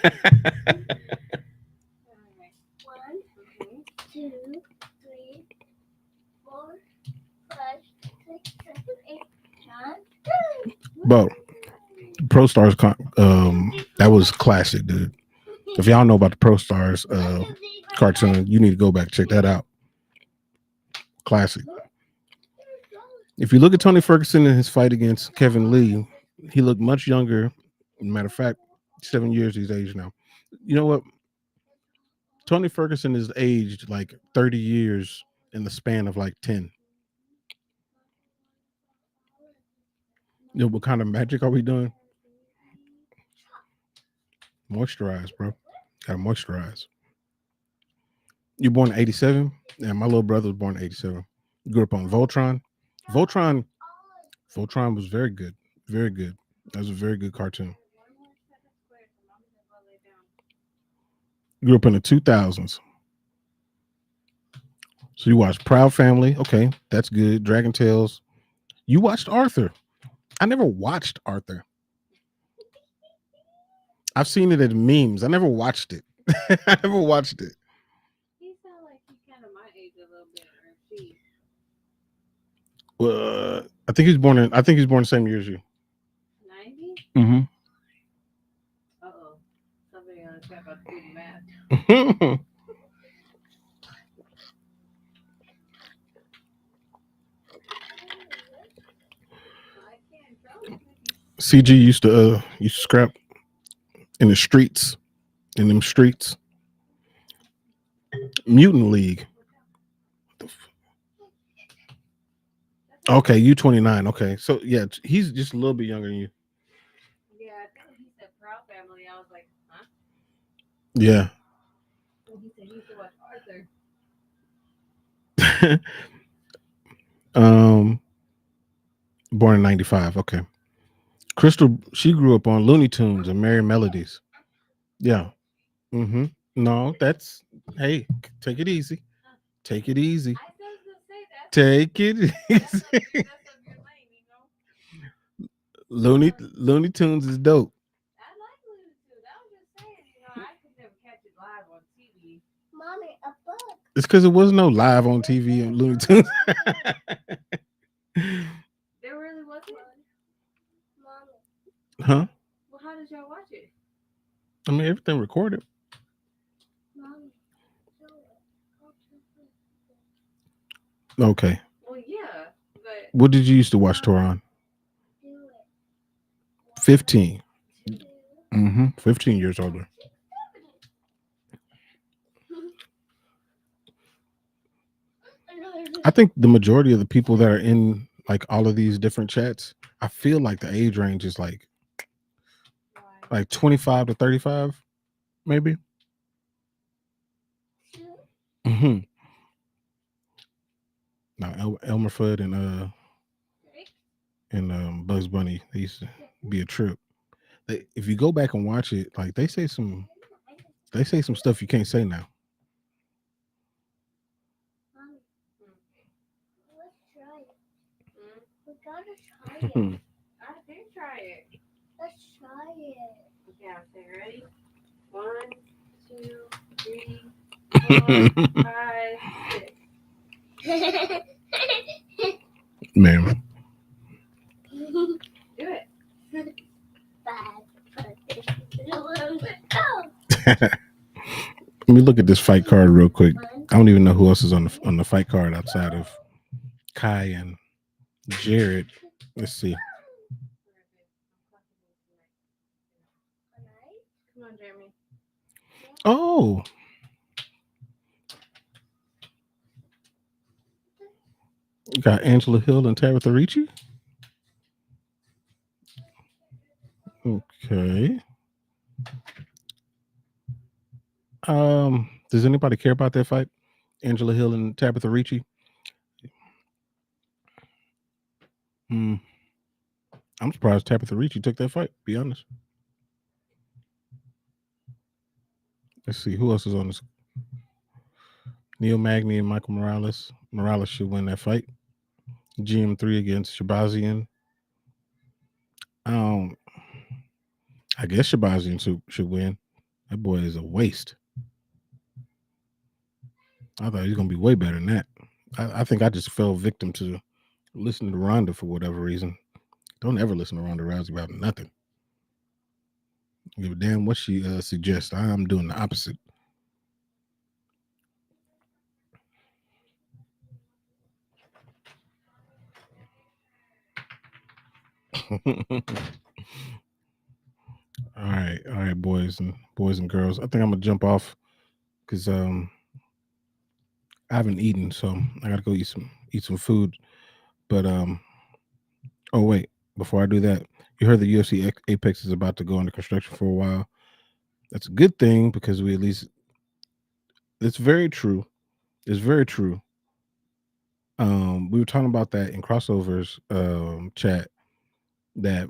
1, Mhm. 2, 3, 4, 5, 6, 7, 8, 9, 10. Bro, Pro Stars, that was classic, dude. If y'all know about the Pro Stars cartoon, you need to go back and check that out. Classic. If you look at Tony Ferguson in his fight against Kevin Lee, he looked much younger. Matter of fact, 7 years he's aged now. You know what? Tony Ferguson is aged like 30 years in the span of like 10. You know, what kind of magic are we doing? Moisturize, bro. Gotta moisturize. You're born in 87? Yeah, my little brother was born in 87. Grew up on Voltron. Voltron was very good. Very good. That was a very good cartoon. One more set of squares, and Mommy's gonna go lay down. Grew up in the 2000s. So you watched Proud Family. Okay, that's good. Dragon Tales. You watched Arthur. I never watched Arthur. I've seen it in memes. I never watched it. I never watched it. He sound like he's kind of my age a little bit, or she. I think he's born the same year as you. 90? Mm-hmm. Uh-oh. Somebody on the chat about to do the math. I can't go. CG used to scrap in the streets, in them streets. Mutant League. Okay, you 29. Okay, so yeah, he's just a little bit younger than you. Yeah, I think when he said Proud Family, I was like, huh? Yeah. When he said he used to watch Arthur. Born in 95. Okay. Crystal, she grew up on Looney Tunes and Merry Melodies. Yeah. Mm-hmm. No, that's hey, take it easy. Take it easy. I was gonna say that. Take it That's easy. up your lane, you know. Looney Tunes is dope. I like Looney Tunes. I was just saying, you know, I could never catch it live on TV. Mommy, a book. It's because it was no live on TV on Looney Tunes. There really wasn't. Mommy. Huh? Well, how did y'all watch it? I mean, everything recorded. Mommy. Okay. Well, yeah, but What did you used to watch Toron? Do it. 15. 2, 15 years older. I think the majority of the people that are in like all of these different chats, I feel like the age range is like why? 25 to 35, maybe. Mm-hmm. Now Elmer Fudd and Bugs Bunny, they used to be a trip. If you go back and watch it, like they say some stuff you can't say now. Mommy, let's try it. Mm, We gotta try it. I did try it. Let's try it. Okay, I'll say ready. 1, 2, 3, 4, 5, 6. Man. Do it. Let me look at this fight card real quick. I don't even know who else is on the fight card outside of Kai and Jared. Let's see. Come on, Jeremy. Oh. You got Angela Hill and Tabitha Ricci. Okay. Does anybody care about that fight? Angela Hill and Tabitha Ricci? Hmm. I'm surprised Tabitha Ricci took that fight, to be honest. Let's see, who else is on this? Neil Magny and Michael Morales. Morales should win that fight. GM3 against Shabazian. I guess Shabazian should win. That boy is a waste. I thought he was going to be way better than that. I think I just fell victim to listening to Ronda for whatever reason. Don't ever listen to Ronda Rousey about nothing. Give a damn what she suggests. I'm doing the opposite. All right, boys and girls. I think I'm gonna jump off because I haven't eaten, so I gotta go eat some food. But oh wait, before I do that, you heard the UFC Apex is about to go under construction for a while. That's a good thing because we at least. It's very true. It's very true. We were talking about that in crossovers chat that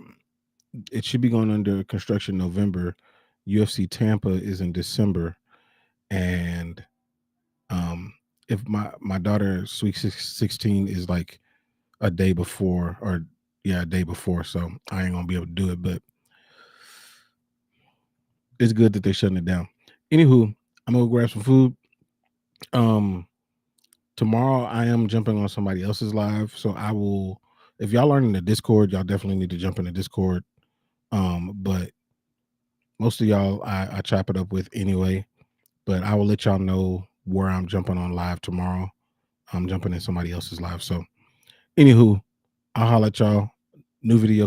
it should be going under construction November. UFC Tampa is in December, and if my daughter Sweet 16 is like a day before, or yeah, a day before, so I ain't gonna be able to do it, but it's good that they're shutting it down. Anywho, I'm gonna grab some food. Tomorrow I am jumping on somebody else's live, so I will. If y'all aren't in the Discord, y'all definitely need to jump in the Discord. But most of y'all I chop it up with anyway. But I will let y'all know where I'm jumping on live tomorrow. I'm jumping in somebody else's live. So, anywho, I'll holler at y'all. New video